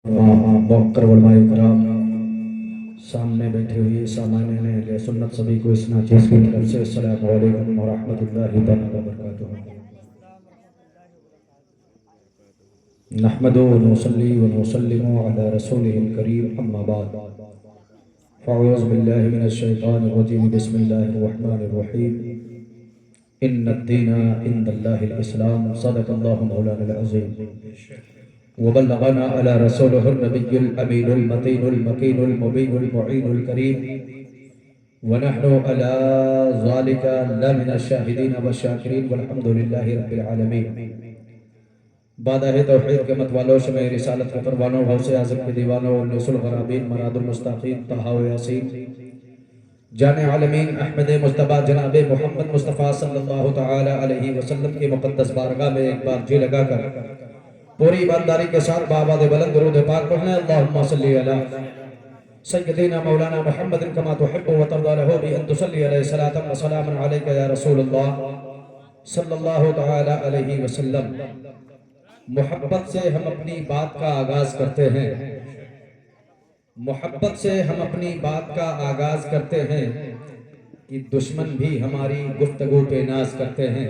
मोहकर उलमाए किराम, सामने बैठे हुए सामान्य अहले सुन्नत सभी को इस नाचीज़ की तरफ से अस्सलामु अलैकुम व रहमतुल्लाहि व बरकातुहू। नहमदुहु व नुसल्ली व नुसल्लिमु अला रसूलिहिल करीम, अम्मा बाद। फ़अऊज़ु बिल्लाहि मिनश शैतानिर रजीम, बिस्मिल्लाहिर रहमानिर रहीम। इन्नद-दीना इंदल्लाहिल इस्लाम, सदक़ल्लाहु मौलाना अज़ीम। वबल्लगना अला रसूलिहिन नबिय्यिल अमीनुल मतीनुल मकीनुल मुबीनुल मुईनुल करीम, व नहनु अला ज़ालिका लमिनश शाहिदीन व शाकिरीन वल्हम्दुलिल्लाहि रब्बिल आलमीन। बादह तौहीद के मतवालों, शमे रिसालत के परवानों, गौसे आज़म के दीवानों, उन्नीसुल ग़राबीन, मरादुल मुस्तक़ीम, तहा व यासीन, जाने आलमीन अहमद मुज्तबा जनाब मोहम्मद मुस्तफ़ा सल्लल्लाहु तआला अलैहि वसल्लम की मुक़द्दस बारगाह में एक बार जी लगाकर पूरी ईमानदारी के साथ बाबा दे बुलंद दुरूद पाक पढ़ना। अल्लाहुम्मा सल्ली अला सय्यदिना मौलाना मुहम्मदिन कमा तुहिब्बु व तर्दा लहू बि अन तुसल्ली अलैहि सलातन व सलामन अलैका या रसूलल्लाह सल्लल्लाहु तआला अलैहि वसल्लम। मोहब्बत से हम अपनी बात का आगाज करते हैं, मोहब्बत से हम अपनी बात का आगाज करते हैं कि दुश्मन भी हमारी गुफ्तगू पे नाज करते हैं।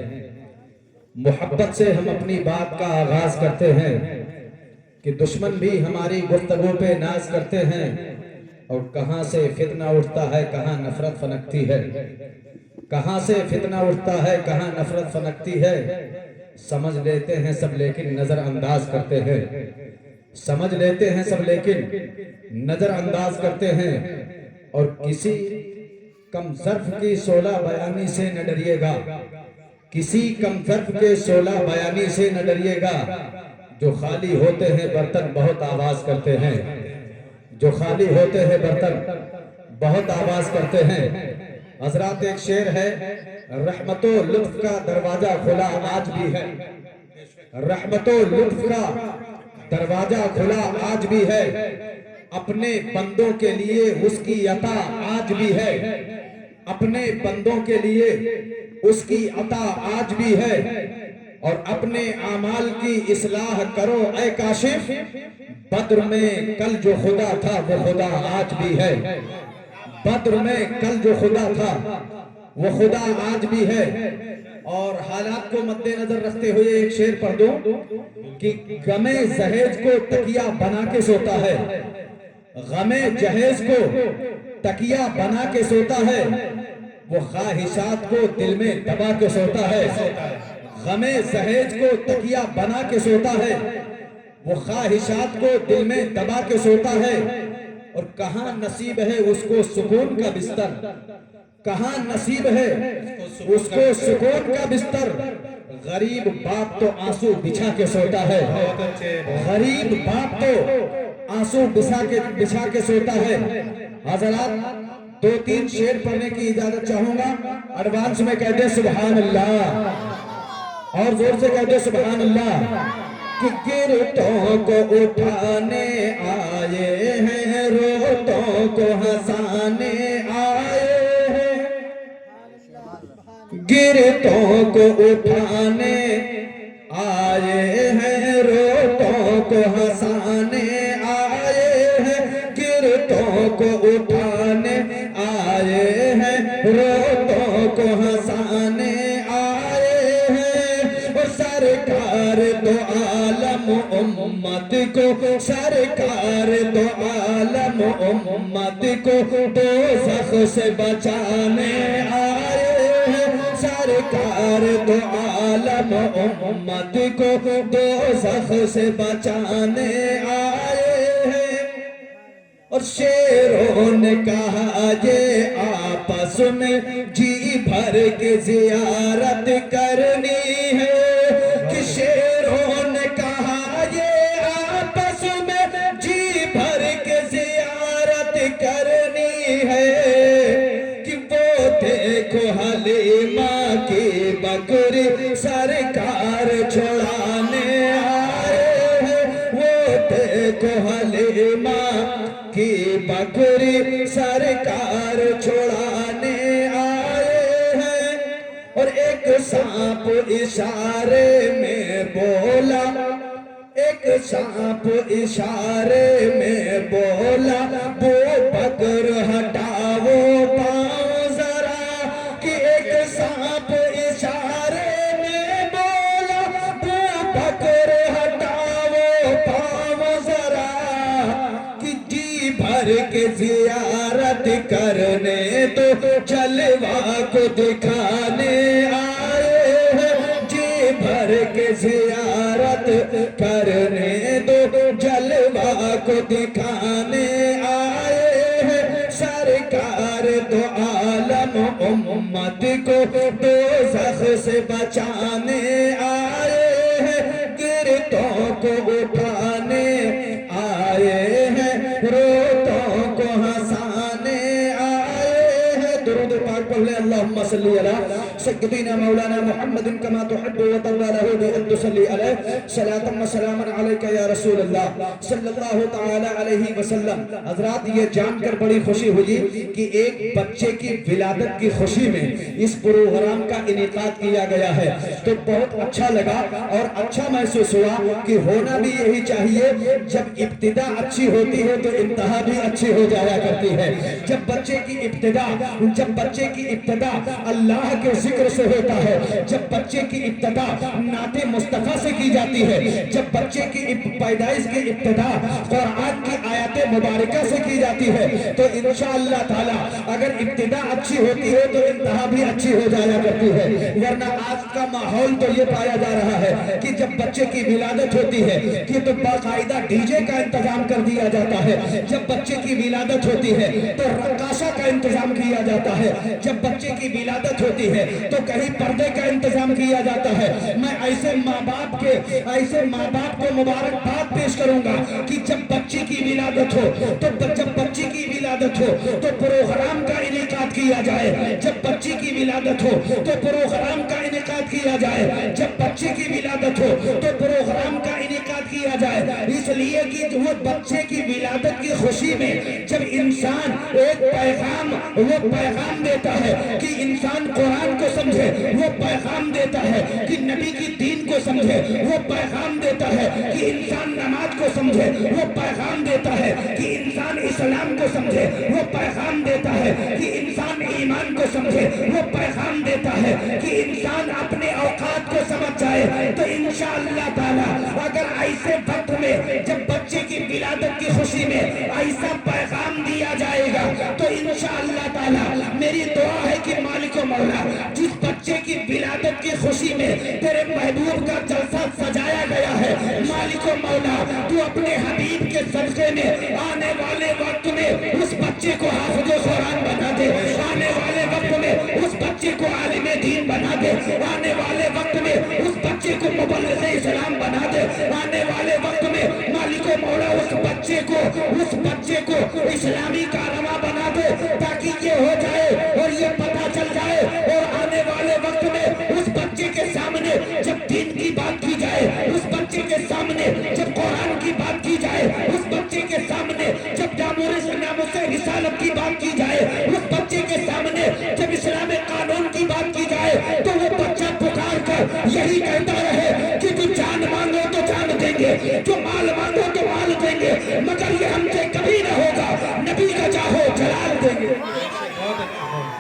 मोहब्बत से हम अपनी बात का आगाज करते हैं कि दुश्मन भी हमारी गुफ्तगू पे नाज करते हैं। और कहाँ से फितना उठता है, कहाँ नफरत फनकती है, कहाँ से फितना उठता है, कहाँ नफरत फनकती है। समझ लेते हैं सब लेकिन नजरअंदाज करते हैं, समझ लेते हैं सब लेकिन नजरअंदाज करते हैं। और किसी कम ज़र्फ़ की 16 बयानी से न डरिएगा, किसी कम ज़र्फ़ के 16 बयानी से न डरिएगा। जो खाली होते हैं बर्तन बहुत आवाज करते हैं, जो खाली होते हैं बर्तन बहुत आवाज करते हैं। हजरात एक शेर है, रहमतो लुत्फ का दरवाजा खुला आज भी है, रहमतो लुत्फ का दरवाजा खुला आज भी है। अपने बंदों के लिए उसकी अता आज भी है, अपने बंदों के लिए उसकी अता आज भी है। और अपने आमाल की इस्लाह करो ऐ काशिफ, बद्र में कल जो खुदा था वो खुदा आज भी है, बद्र में कल जो खुदा था वो खुदा आज भी है। और हालात को मद्देनजर रखते हुए एक शेर पढ़ दूं कि गमे जहेज को तकिया बना के सोता है, गमे जहेज को तकिया बना के सोता है, वो ख्वाहिशात को दिल में दबा के सोता है। गमे जहेज को तकिया बना के सोता है, वो ख्वाहिशात को दिल में दबा के सोता है। और कहाँ नसीब है उसको सुकून का बिस्तर, कहाँ नसीब है उसको सुकून का बिस्तर। गरीब बाप तो आंसू बिछा के सोता है, गरीब बाप तो आंसू बिछा के सोता है। हजरात 2-3 शेर पढ़ने की इजाजत चाहूंगा। एडवांस में कह दे सुभान अल्लाह, और जोर से कह दे सुभान अल्लाह। कि गिरतों को उठाने आए हैं, रोतों को हंसाने आए हैं, गिरतों को उठाने आए हैं, रोतों को हंसाने आए हैं, गिरतों को उठाने आए हैं, रोतों को हंसाने आए हैं। और सरकार तो आलम उम्मत को, सरकार तो आलम उम्मत को दोज़ख से बचाने आए हैं, सरकार तो आलम उम्मत को दोज़ख से बचाने आए हैं। और शेरों ने कहा ये आपस में जी भर के जियारत करनी है, कि शेरों ने कहा ये आपस में जी भर के जियारत करनी है। कि वो देखो हलीमा की बकरी सरकार छुड़ाने आए हैं, वो देखो हलीमा की बकरी सरकार छुड़ाने आए हैं। और एक सांप इशारे में बोला, एक सांप इशारे में बोला वो बकर हटाओ पाँव जरा, कि एक सांप इशारे में बोला वो बकर हटाओ पाँव जरा, कि जी भर के जियारत करने तो जलवा को दिखाने आए हैं, जी भर के जियारत करने दो जलवा को दिखाने आए हैं, सरकार दो आलम उम्मत को दोज़ख से बचाने आए हैं, गिरतों को उठाने आए हैं, रोतों को हंसाने आए हैं। दुरूद पाक पढ़ ले, अल्लाहुम्मा सल्ली अला सय्यिदिना मौलाना मुहम्मदिन कमा तुहिब्बु व तर्दा लहू बि अन तुसल्ली अलैहि सलातन व सलामन अलैका या रसूल अल्लाह सल्लल्लाहु तआला अलैहि वसल्लम। हजरात, ये जानकर बड़ी खुशी हुई कि एक बच्चे की विलादत की खुशी में इस प्रोग्राम का इनेकाद किया गया है, तो बहुत अच्छा लगा और अच्छा महसूस हुआ कि होना भी यही चाहिए। जब इब्तिदा अच्छी होती है तो इंतहा भी अच्छी हो जाया करती है। जब बच्चे की इब्तिदा अल्लाह के जिक्र से होता है, जब बच्चे की इब्तिदा नाते मुस्तफा से की जाती है, जब बच्चे की पैदाइश की इब्तिदा कुरान की आयत मुबारका से की जाती है, तो इंशाअल्लाह ताला अगर इब्तिदा अच्छी होती है तो इंतहा भी अच्छी हो जाया करती है। वरना आज का माहौल तो ये पाया जा रहा है कि जब बच्चे की विलादत होती है कि तो बाकायदा डीजे का इंतजाम कर दिया जाता है, जब बच्चे की विलादत होती है तो रक्कासा का इंतजाम किया जाता है, जब बच्चे की विलादत होती है तो कहीं पर्दे का इंतजाम किया जाता है। मैं ऐसे माँ बाप को मुबारकबाद पेश करूंगा कि जब बच्चे की विलादत हो तो प्रोग्राम का इनेकाद किया जाए, जब बच्चे की विलादत हो तो प्रोग्राम का इनेकाद किया जाए, जब बच्चे की विलादत हो तो प्रोग्राम का इनेकाद किया जाए। इसलिए कि वो बच्चे की विलादत की खुशी में जब इंसान एक पैगाम देता है कि इंसान कुरान को समझे, वो पैगाम देता है कि नबी की दीन को समझे, वो पैगाम देता है कि इंसान नमाज को समझे, वो पैगाम देता है कि इंसान इस्लाम को समझे, वो पैगाम देता है कि इंसान ईमान को समझे, वो पैगाम देता है कि इंसान अपने औकात को समझ जाए। तो इंशाअल्लाह ताला अगर ऐसे वक्त में जब बच्चे की विलादत की खुशी में ऐसा पैगाम दिया जाएगा तो इंशाअल्लाह ताला मेरी दुआ है कि मालिक मौला जिस बच्चे की विलादत की खुशी में तेरे महबूब का जलसा सजाया गया है, मालिक मौला तू अपने हबीब के सदक़े में आने वाले वक्त में उस बच्चे को हाफिज़ कुरान बना दे, आने वाले वक्त में उस बच्चे को आलिम दीन बना दे, आने वाले वक्त में उस बच्चे को मुबल्लिग़ इस्लाम बना दे, आने वाले वक्त में मालिक मौला उस बच्चे को इस्लामी कारवा बना दे, ताकि ये हो जाए और ये पता चल जाए और आने वाले वक्त में उस बच्चे के सामने जब दीन की बात की जाए, उस बच्चे के सामने जब कुरान की बात की जाए, उस बच्चे के सामने जब नामुस रिसालत की बात की जाए, उस बच्चे के सामने जब इस्लाम कानून की बात की जाए, तो वो बच्चा पुकार कर यही कहता रहे कि तू जान मांगो तो जान देंगे, जो माल मांगो तो माल देंगे, मगर ये हमसे कभी न होगा, नबी का चाहो जलाल देंगे,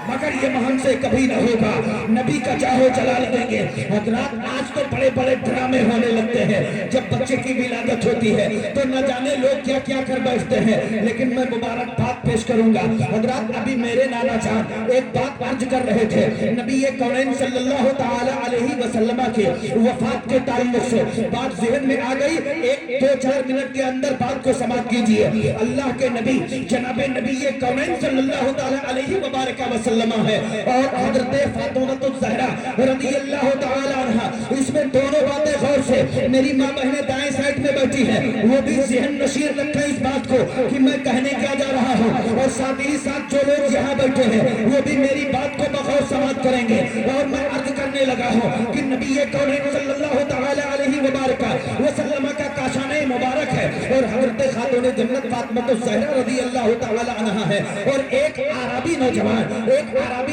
मगर ये हमसे कभी न होगा, नबी का चाहो जलाल देंगे। हजरात, आज तो बड़े बड़े ड्रामे होने लगते हैं जब बच्चे की विलादत होती है, तो न जाने लोग क्या क्या कर बैठते हैं, लेकिन मैं मुबारकबाद पेश करूंगा। हजरात, अभी मेरे नाना जान एक बात अर्ज कर रहे थे, नबी कौनैन सल्लल्लाहु तआला अलैहि वसल्लम के वफात के ताल्लुक से बात ज़हन में आ गई। 1-2-4 मिनट के अंदर बात को समाप्त कीजिए। अल्लाह के नबी जनाब नबी कौनैन सल्लल्लाहु तआला अलैहि वसल्लम है और हजरत फातिमा ज़हरा रज़ियल्लाहु तआला अन्हा, इसमें दोनों बातें गौर से मेरी माँ बहनें दाएं साइड में बैठी हैं, वो भी ज़हन नशीर रखें इस बात को कि मैं कहने क्या जा रहा हूँ, और साथ ही साथ जो लोग यहाँ बैठे हैं वो भी मेरी बात को बगौर समाप्त करेंगे। और मैं अर्ज करने लगा हूँ कि नबी कौनैन सल्लल्लाहु तआला अलैहि वसल्लम का काशाने मुबारक है और हजरत खातून जन्नत फातिमा ज़हरा रज़ियल्लाहु तआला अन्हा है। और एक आराबी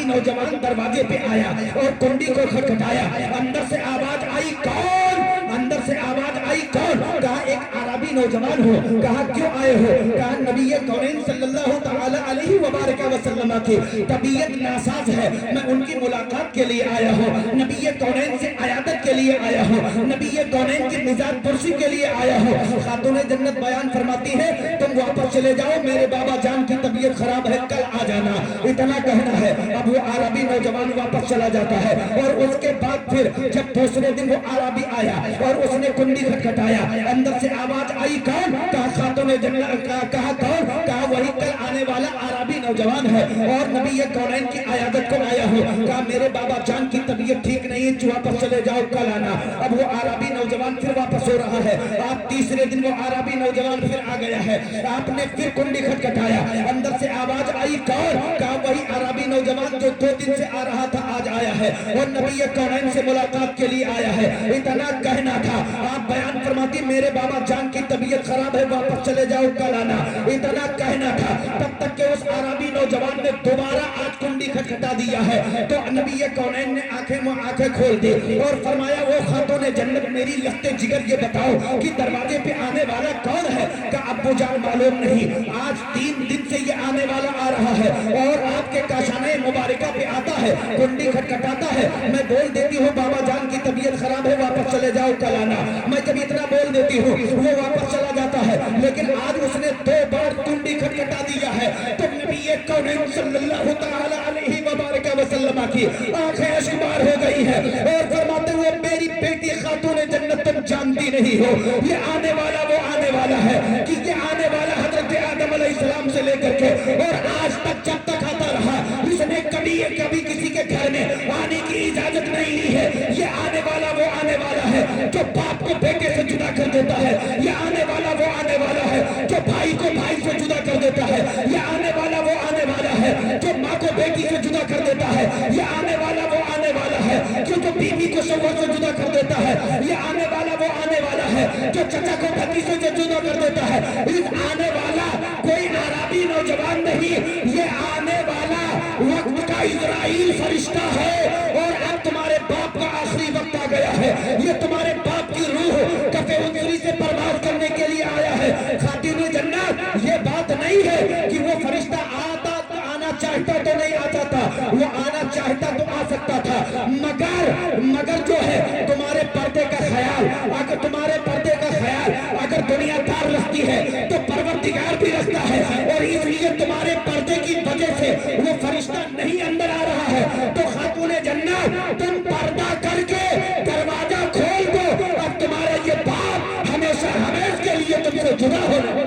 नौजवान दरवाजे पे आया और कुंडी को खटखटाया, अंदर से आवाज आई, कौन? اندر سے آواز آئی کون؟ کہا ایک عربی نوجوان ہو. کہا کیوں آئے ہو؟ کہا نبی کونین صلی اللہ تعالی علیہ وبارک وسلم کی طبیعت ناساز ہے, میں ان کی ملاقات کے لیے آیا ہوں, نبی کونین سے عیادت کے لیے آیا ہوں, نبی کونین کی مزاج پرسی کے لیے آیا ہوں. خاتون جنت بیان فرماتی ہے تم واپس چلے جاؤ, میرے بابا جان کی طبیعت خراب ہے, کل آ جانا, اتنا کہنا ہے. اب وہ عربی نوجوان واپس چلا جاتا ہے, اور اس کے بعد پھر جب دوسرے دن وہ عربی آیا اور اس نے کنڈی کھٹکھٹایا, اندر سے آواز آئی کون؟ کہا خاتون جنت. کہا کون؟ کہا وہی کل آنے والا عربی نوجوان ہے, اور نبی کونین کی عیادت کو آیا ہوں. کہا میرے بابا جان کی طبیعت ٹھیک نہیں ہے, واپس چلے جاؤ, کل آنا. اب وہ عربی نوجوان پھر واپس ہو رہا ہے. آپ تیسرے دن وہ عربی نوجوان پھر آ گیا ہے, آپ نے پھر کنڈی کھٹکھٹایا, اندر سے آواز آئی کون؟ کہا وہی عربی نوجوان جو 2 دن سے آ رہا تھا آج آیا ہے, اور نبی کونین سے ملاقات کے لیے آیا ہے. اتنا کہنا تھا. آپ بیان فرماتی میرے بابا جان کی طبیعت خراب ہے, واپس چلے جاؤ, کل آنا, اتنا کہنا تھا. تب تک کہ اس عربی نوجوان نے دوبارہ آج کنڈی کھٹکھٹا دیا ہے, تو نبی کونین نے آنکھیں کھول دی اور فرمایا وہ خاتون جنت میری لخت جگر یہ بتاؤ کہ دروازے پہ آنے والا کون ہے؟ کہ ابو جان معلوم نہیں, آج 3 دن سے یہ آنے والا آ رہا ہے اور آپ کے کاشانے مبارکہ پہ آتا ہے, کنڈی کھٹکھٹاتا ہے, میں بول دیتی ہوں بابا جان کی طبیعت خراب ہے, واپس چلے جاؤ, کل آنا. میں جب اتنا بول دیتی ہوں وہ واپس چلا جاتا ہے, لیکن آج اس نے 2 بار کنڈی کھٹکھٹا دیا ہے. تو نبی کونین صلی اللہ تعالی علیہ وبارک وسلم کی آنکھیں اشکبار ہو گئی ہے, اور فرماتے ہوئے میری بیٹی خاتون جنت تم جانتی نہیں ہو, یہ آنے والا وہ آنے والا ہے, کہ یہ آنے والا حضرت آدم علیہ السلام سے لے کر کے اور آج تک جب تک آتا رہا, اس نے کبھی کسی کے گھر میں آنے کی اجازت نہیں لی ہے. یہ آنے والا وہ آنے والا ہے جو باپ کو بیٹے سے جدا کر دیتا ہے, یہ آنے والا وہ آنے والا ہے جو بھائی کو بھائی سے جدا کر دیتا ہے, یہ آنے والا وہ آنے والا ہے جو ماں کو بیٹی سے جدا کر دیتا ہے, یہ آنے والا وہ آنے والا ہے جو بیوی کو شوہر سے جدا کر دیتا ہے, یہ آنے والا وہ آنے والا ہے جو چچا کو بھتیجے سے جدا کر دیتا ہے. اس آنے والا کوئی عربی نوجوان نہیں, یہ آنے والا وقت کا اسرائیل فرشتہ ہے, اور اب تمہارے باپ کا آخری وقت آ گیا ہے. یہ تمہارے باپ کی روح کفے انسری سے پرواز کرنے کے لیے آیا ہے. خاتون جنت یہ بات نہیں ہے کہ وہ فرشتہ آنا چاہتا تو نہیں آتا تھا, وہ آنا چاہتا تو آ سکتا تھا, مگر جو ہے تمہارے پردے کا خیال, اگر تمہارے پردے کا خیال اگر دنیا دار رکھتی ہے تو پروردگار بھی رکھتا ہے, اور اس لیے تمہارے پردے کی وجہ سے وہ فرشتہ نہیں اندر آ رہا ہے. تو خاتون جنت تم پردہ کر کے دروازہ کھول دو, اب تمہارا یہ باپ ہمیشہ ہمیشہ کے لیے تم سے جدا ہونا.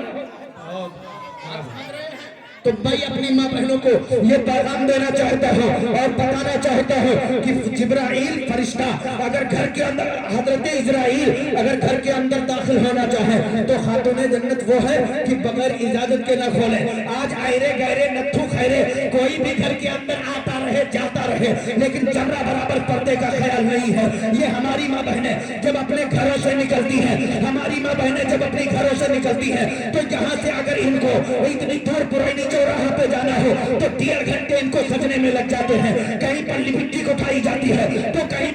تو میں اپنی ماں بہنوں کو یہ پیغام دینا چاہتا ہوں اور بتانا چاہتا ہوں کہ جبرائیل فرشتہ اگر گھر کے اندر, حضرت اسرائیل اگر گھر کے اندر داخل ہونا چاہے تو خاتون جنت وہ ہے کہ بغیر اجازت کے نہ کھولے. آج آئرے گہرے نتھو خیرے کوئی بھی گھر کے اندر آتا رہے جاتا رہے, لیکن ذرہ برابر پردے کا خیال نہیں ہے. یہ ہماری ماں بہنیں جب اپنے گھروں سے نکلتی ہیں, ہماری ماں بہنیں جب اپنے گھروں سے نکلتی ہیں تو یہاں سے اگر ان کو اتنی دور پرانی چوراہا پہ جانا ہو تو 1.5 گھنٹے ان کو سجنے میں لگ جاتے ہیں. کہیں پر لپسٹک اٹھائی جاتی ہے تو کہیں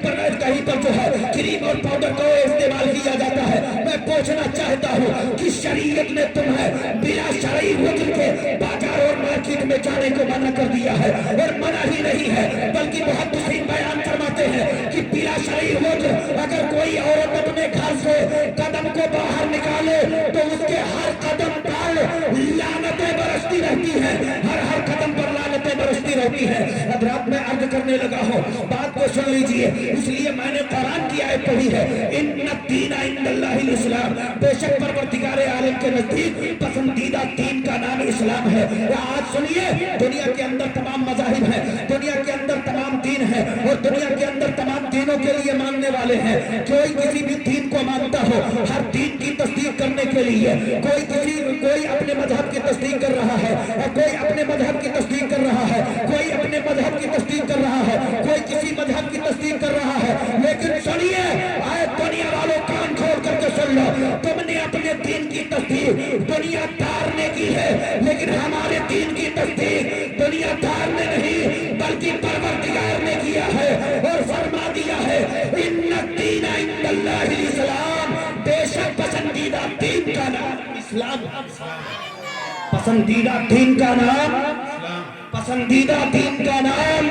پر جو ہے کریم اور پاؤڈر کو استعمال کیا جاتا ہے. میں پوچھنا چاہتا ہوں کہ شریعت نے تمہیں بلا شرعی وجہ کے بازار اور مارکیٹ میں جانے کو منع کر دیا ہے, اور منع ہی نہیں ہے بلکہ محدثین بیان فرماتے ہیں کہ بلا شرعی وجہ اگر کوئی عورت اپنے گھر سے قدم کو باہر نکالے تو اس کے ہر قدم پر لعنتیں برستی رہتی ہیں, ہر قدم پر لعنتیں برستی رہتی ہیں. حضرات میں عرض کرنے لگا ہوں, بات کو سن لیجئے, اس لیے میں نے قرآن کی آیت پڑھی ہے, ان الدین عند اللہ الاسلام, بے شک پروردگار عالم کے نزدیک پسندیدہ دین کا نام اسلام ہے. آج سنیے, دنیا کے اندر تمام مذاہب ہیں, دنیا کے اندر تمام دین ہیں, اور دنیا کے اندر تمام دینوں کے لیے ماننے والے ہیں. کوئی کسی بھی دین کو مانتا ہو, ہر دین کی تصدیق کرنے کے لیے کوئی اپنے مذہب کی تصدیق کر رہا ہے, اور کوئی اپنے مذہب کی تصدیق کر رہا ہے, کوئی اپنے مذہب کی تصدیق کر رہا ہے, کوئی کسی مذہب کی تصدیق کر رہا ہے. لیکن سنیے, آئے دنیا والوں کان کھول کر کے سن لو, تم نے اپنے دین کی تصدیق دنیا دار نے کی ہے, لیکن ہمارے دین کی تصدیق دنیا دار نے نہیں بلکہ پروردگار نے کیا ہے, اور فرما دیا ہے ان الدین عند اللہ الاسلام. इस्लाम। पसंदीदा दीन का नाम, पसंदीदा दीन का नाम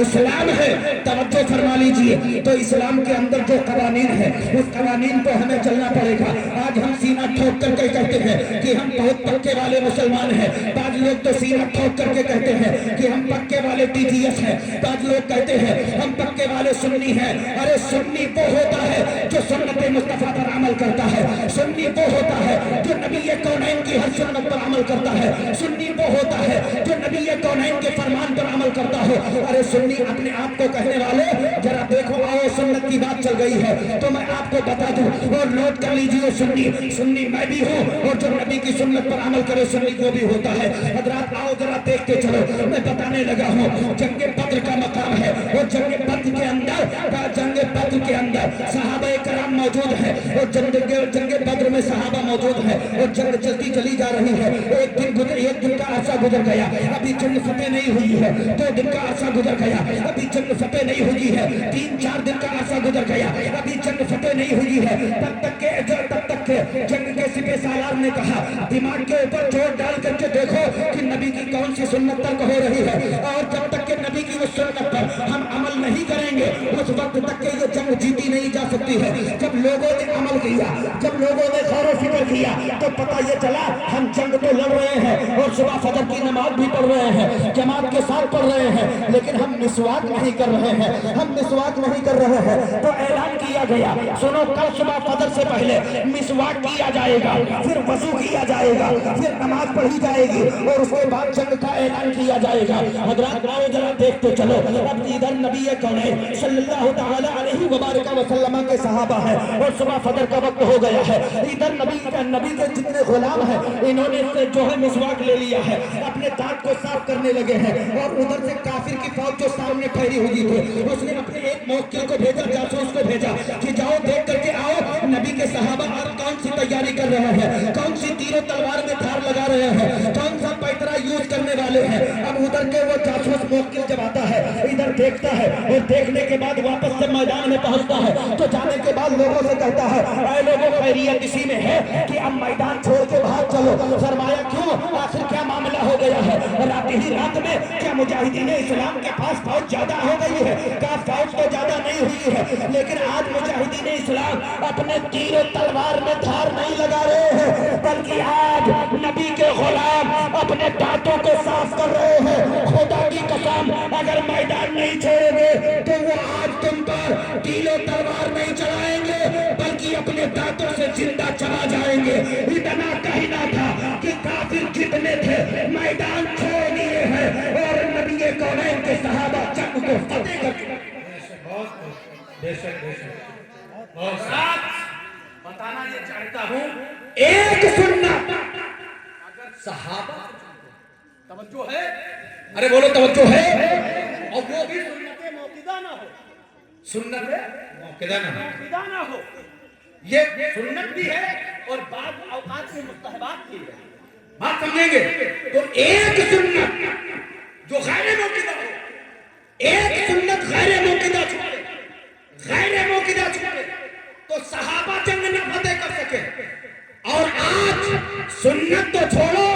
इस्लाम है। तवज्जो फरमा लीजिए। तो इस्लाम के अंदर जो कवानीन है उस कवानीन पर हमें चलना पड़ेगा। आज हम सीना ठोक करके कहते हैं कि हम बहुत पक्के वाले मुसलमान हैं। बाद लोग तो सीना ठोक करके कहते हैं कि हम पक्के वाले टीटीएस हैं। बाद लोग कहते हैं हम पक्के वाले सुन्नी हैं। अरे सुन्नी वो होता है जो सुन्नत मुस्तफा पर अमल करता है। सुन्नी वो होता है जो नबी कौनैन की हर सुन्नत पर अमल करता है। सुन्नी वो होता है जो नबी कौनैन के फरमान पर अमल करता हो। अरे सुन्नी अपने आप को कहने वाले जरा देखो, आओ सुन्नत की बात चल गई है तो मैं आपको बता दूं और नोट कर लीजिए, सुन्नी सुन्नी मैं भी हूँ और जो नबी की सुन्नत पर अमल करे सुन्नी को भी होता है। हजरात आओ जरा देखते चलो, मैं बताने लगा हूँ जंगे बद्र का मकाम है और जंगे बद्र के अंदर सहाबा कराम मौजूद है और जंगे बद्र में सहाबा मौजूद है और जंग चलती चली जा रही है। एक दिन का अरसा गुजर गया, अभी जंग फतेह नहीं हुई है। 2 दिन का अरसा गुजर गया, अभी जंग फतेह नहीं हुई है। 3-4 दिन का अरसा गुजर गया, अभी जंग फतेह नहीं हुई है। तब तक के जंग के सिपह सालार ने कहा, दिमाग के ऊपर जोर डाल करके देखो कि नबी की कौन सी सुन्नत तक हो रही है, और जब तक के नबी की उस सुन्नत पर हम अमल नहीं करेंगे उस वक्त तक के ये जंग जीती नहीं जा सकती है। जब लोगों ने अमल किया, जब लोगों ने गौर व फिक्र किया तो पता ये चला हम जंग तो लड़ रहे हैं और सुबह फजर की नमाज भी पढ़ रहे हैं, जमात के साथ पढ़ रहे हैं, लेकिन हम मिसवाक नहीं कर रहे हैं, हम मिसवाक नहीं कर रहे हैं। तो ऐलान किया गया, सुनो कल सुबह फजर से पहले मिसवाक किया जाएगा, फिर वजू किया जाएगा, फिर नमाज पढ़ी जाएगी और उसके बाद जंग का ऐलान किया जाएगा। हजरात आओ जरा देखते चलो, अब इधर नबी कौनैन सल्लल्लाहु तआला अलैहि वसल्लम के सहाबा है और सुबह फजर का वक्त हो गया है। इधर नबी के जितने गुलाम हैं इन्होंने जो है मिसवाक ले लिया है, अपने दांत को साफ करने लगे हैं। और उधर से काफिर की फौज जो सामने ठहरी हुई थी उसने अपने एक मौकिल को भेजा, जासूस को भेजा कि जाओ देख करके आओ नबी के सहाबा और कौन सी तैयारी कर रहे हैं, कौन सी तीरों तलवार में धार लगा रहे हैं, कौन सा पैतरा यूज करने वाले हैं। अब उधर के वो जासूस मौकिल जब आता है इधर देखता है और देखने के बाद वापस जब मैदान में पहुंचता है तो जाने के बाद लोगों से कहता है, ऐ लोगों खैरियत इसी में है कि अब मैदान छोड़ के भाग चलो। फरमाया क्यों, आखिर क्या मामला हो गया है? रात में क्या मुजाहिदीन इस्लाम के पास फौज ज्यादा हो गई है? क्या फौज तो ज्यादा नहीं हुई है, लेकिन आज मुजाहिदीन इस्लाम अपने तीर और तलवार में धार नहीं लगा रहे हैं, बल्कि आज नबी के गुलाम अपने दांतों को साफ कर रहे हैं। खुदा की कसम अगर मैदान नहीं छोड़ोगे तो वो आज तुम पर तीर और तलवार नहीं चलाएंगे बल्कि अपने दांतों से जिंदा चला जाएंगे। इतना कहना था कि काफिर जितने थे मैदान छोड़ दिए हैं और नबी कौनैन के सहाबा जंग को फतेह कर बताना ये चाहता हूँ, एक सुन्नत अगर सहाबा तवज्जो है, अरे बोलो तवज्जो है, और वो भी सुन्नत मौकिदा ना हो, सुन्नत मौकिदा ना हो, ये सुन्नत भी है और बाद औकात में मुस्तहबात भी है। बात समझेंगे? तो एक सुन्नत जो गैर मौकिदा हो, एक सुन्नत गैर मौकिदा छोड़े तो सहाबा जंग न फतेह कर सके। और आज सुन्नत तो छोड़ो,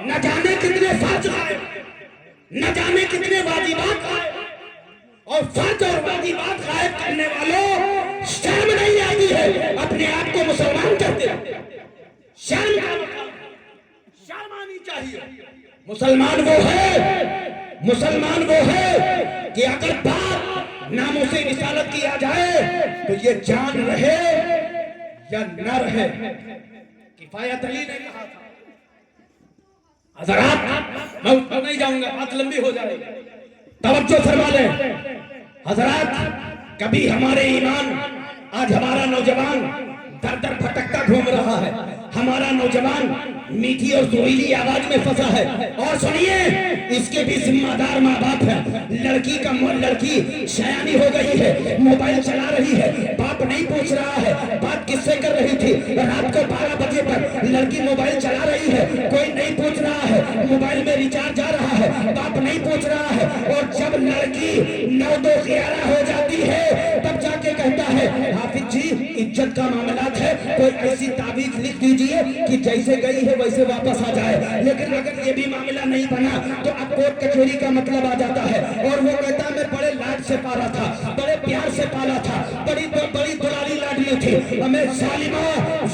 न जाने कितने फर्ज आए, न जाने कितने वाजिबात आए, और फर्ज और वाजिबात गायब करने वालों शर्म नहीं आती है, अपने आप को मुसलमान कहते हैं। शर्म आनी चाहिए। मुसलमान वो है कि अगर बात नामों से रिसालत किया जाए तो ये जान रहे या न रहे। किफायत अली ने कहा था, हजरात मैं ऊपर नहीं जाऊंगा, बात लंबी हो जाएगी, तवज्जो फरमा लें। हजरात कभी हमारे ईमान, आज हमारा नौजवान दर दर भटकता घूम रहा है, हमारा नौजवान मीठी और सुरीली आवाज में फंसा है। और सुनिए, इसके भी जिम्मेदार माँ बाप है। लड़की शयानी हो गई है, मोबाइल चला रही है, बाप नहीं पूछ रहा है बात किससे कर रही थी। रात को 12 बजे पर लड़की मोबाइल चला रही है, कोई नहीं पूछ रहा है, मोबाइल में रिचार्ज जा रहा है, बाप नहीं पूछ रहा है। और जब लड़की 9-2-11 हो जाती है तब जाके कहता है, हाफिज जी इज्जत का मामला है, कोई ऐसी ताबीज लिख दीजिए कि जैसे गई है वैसे वापस आ जाए। लेकिन अगर ये भी मामला नहीं बना तो अब कोर्ट कचहरी का मतलब आ जाता है। और वो कहता मैं बड़े लाड से पाला था, बड़े प्यार से पाला था, बड़ी बड़ी दुलारी लाडली थी। हमें जालिमा,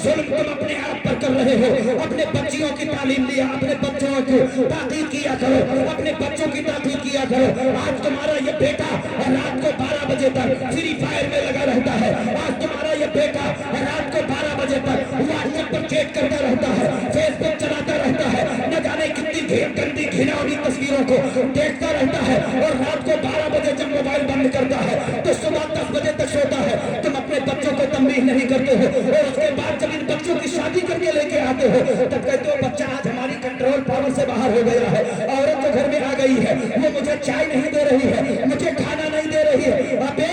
जुल्म तुम अपने आप पर कर रहे हो। अपने बच्चियों की तालीम लिया, अपने बच्चों को ताकीद किया करो, अपने बच्चों की ताकीद किया करो। आज तुम्हारा ये बेटा रात को 12 बजे तक फ्री फायर में लगा रहता है। आज तुम्हारा ये बेटा रात को 12 बजे तक व्हाट्सएप पर चैट करता रहता है, फेसबुक चलाता रहता है, न जाने कितनी गंदी घिनौनी तस्वीरों को देखता रहता है। और रात को 12 बजे जब मोबाइल बंद करता है तो सुबह 10 बजे तक सोता है। तुम अपने बच्चों को तंबीह नहीं करते हो। और उसके बाद जब इन बच्चों की शादी करके लेके आते हो तब कहते हो बच्चा आज हमारी कंट्रोल पावर से बाहर हो गया है, औरत जो घर में आ गई है वो मुझे चाय नहीं दे रही है, मुझे खाना नहीं दे रही है। अबे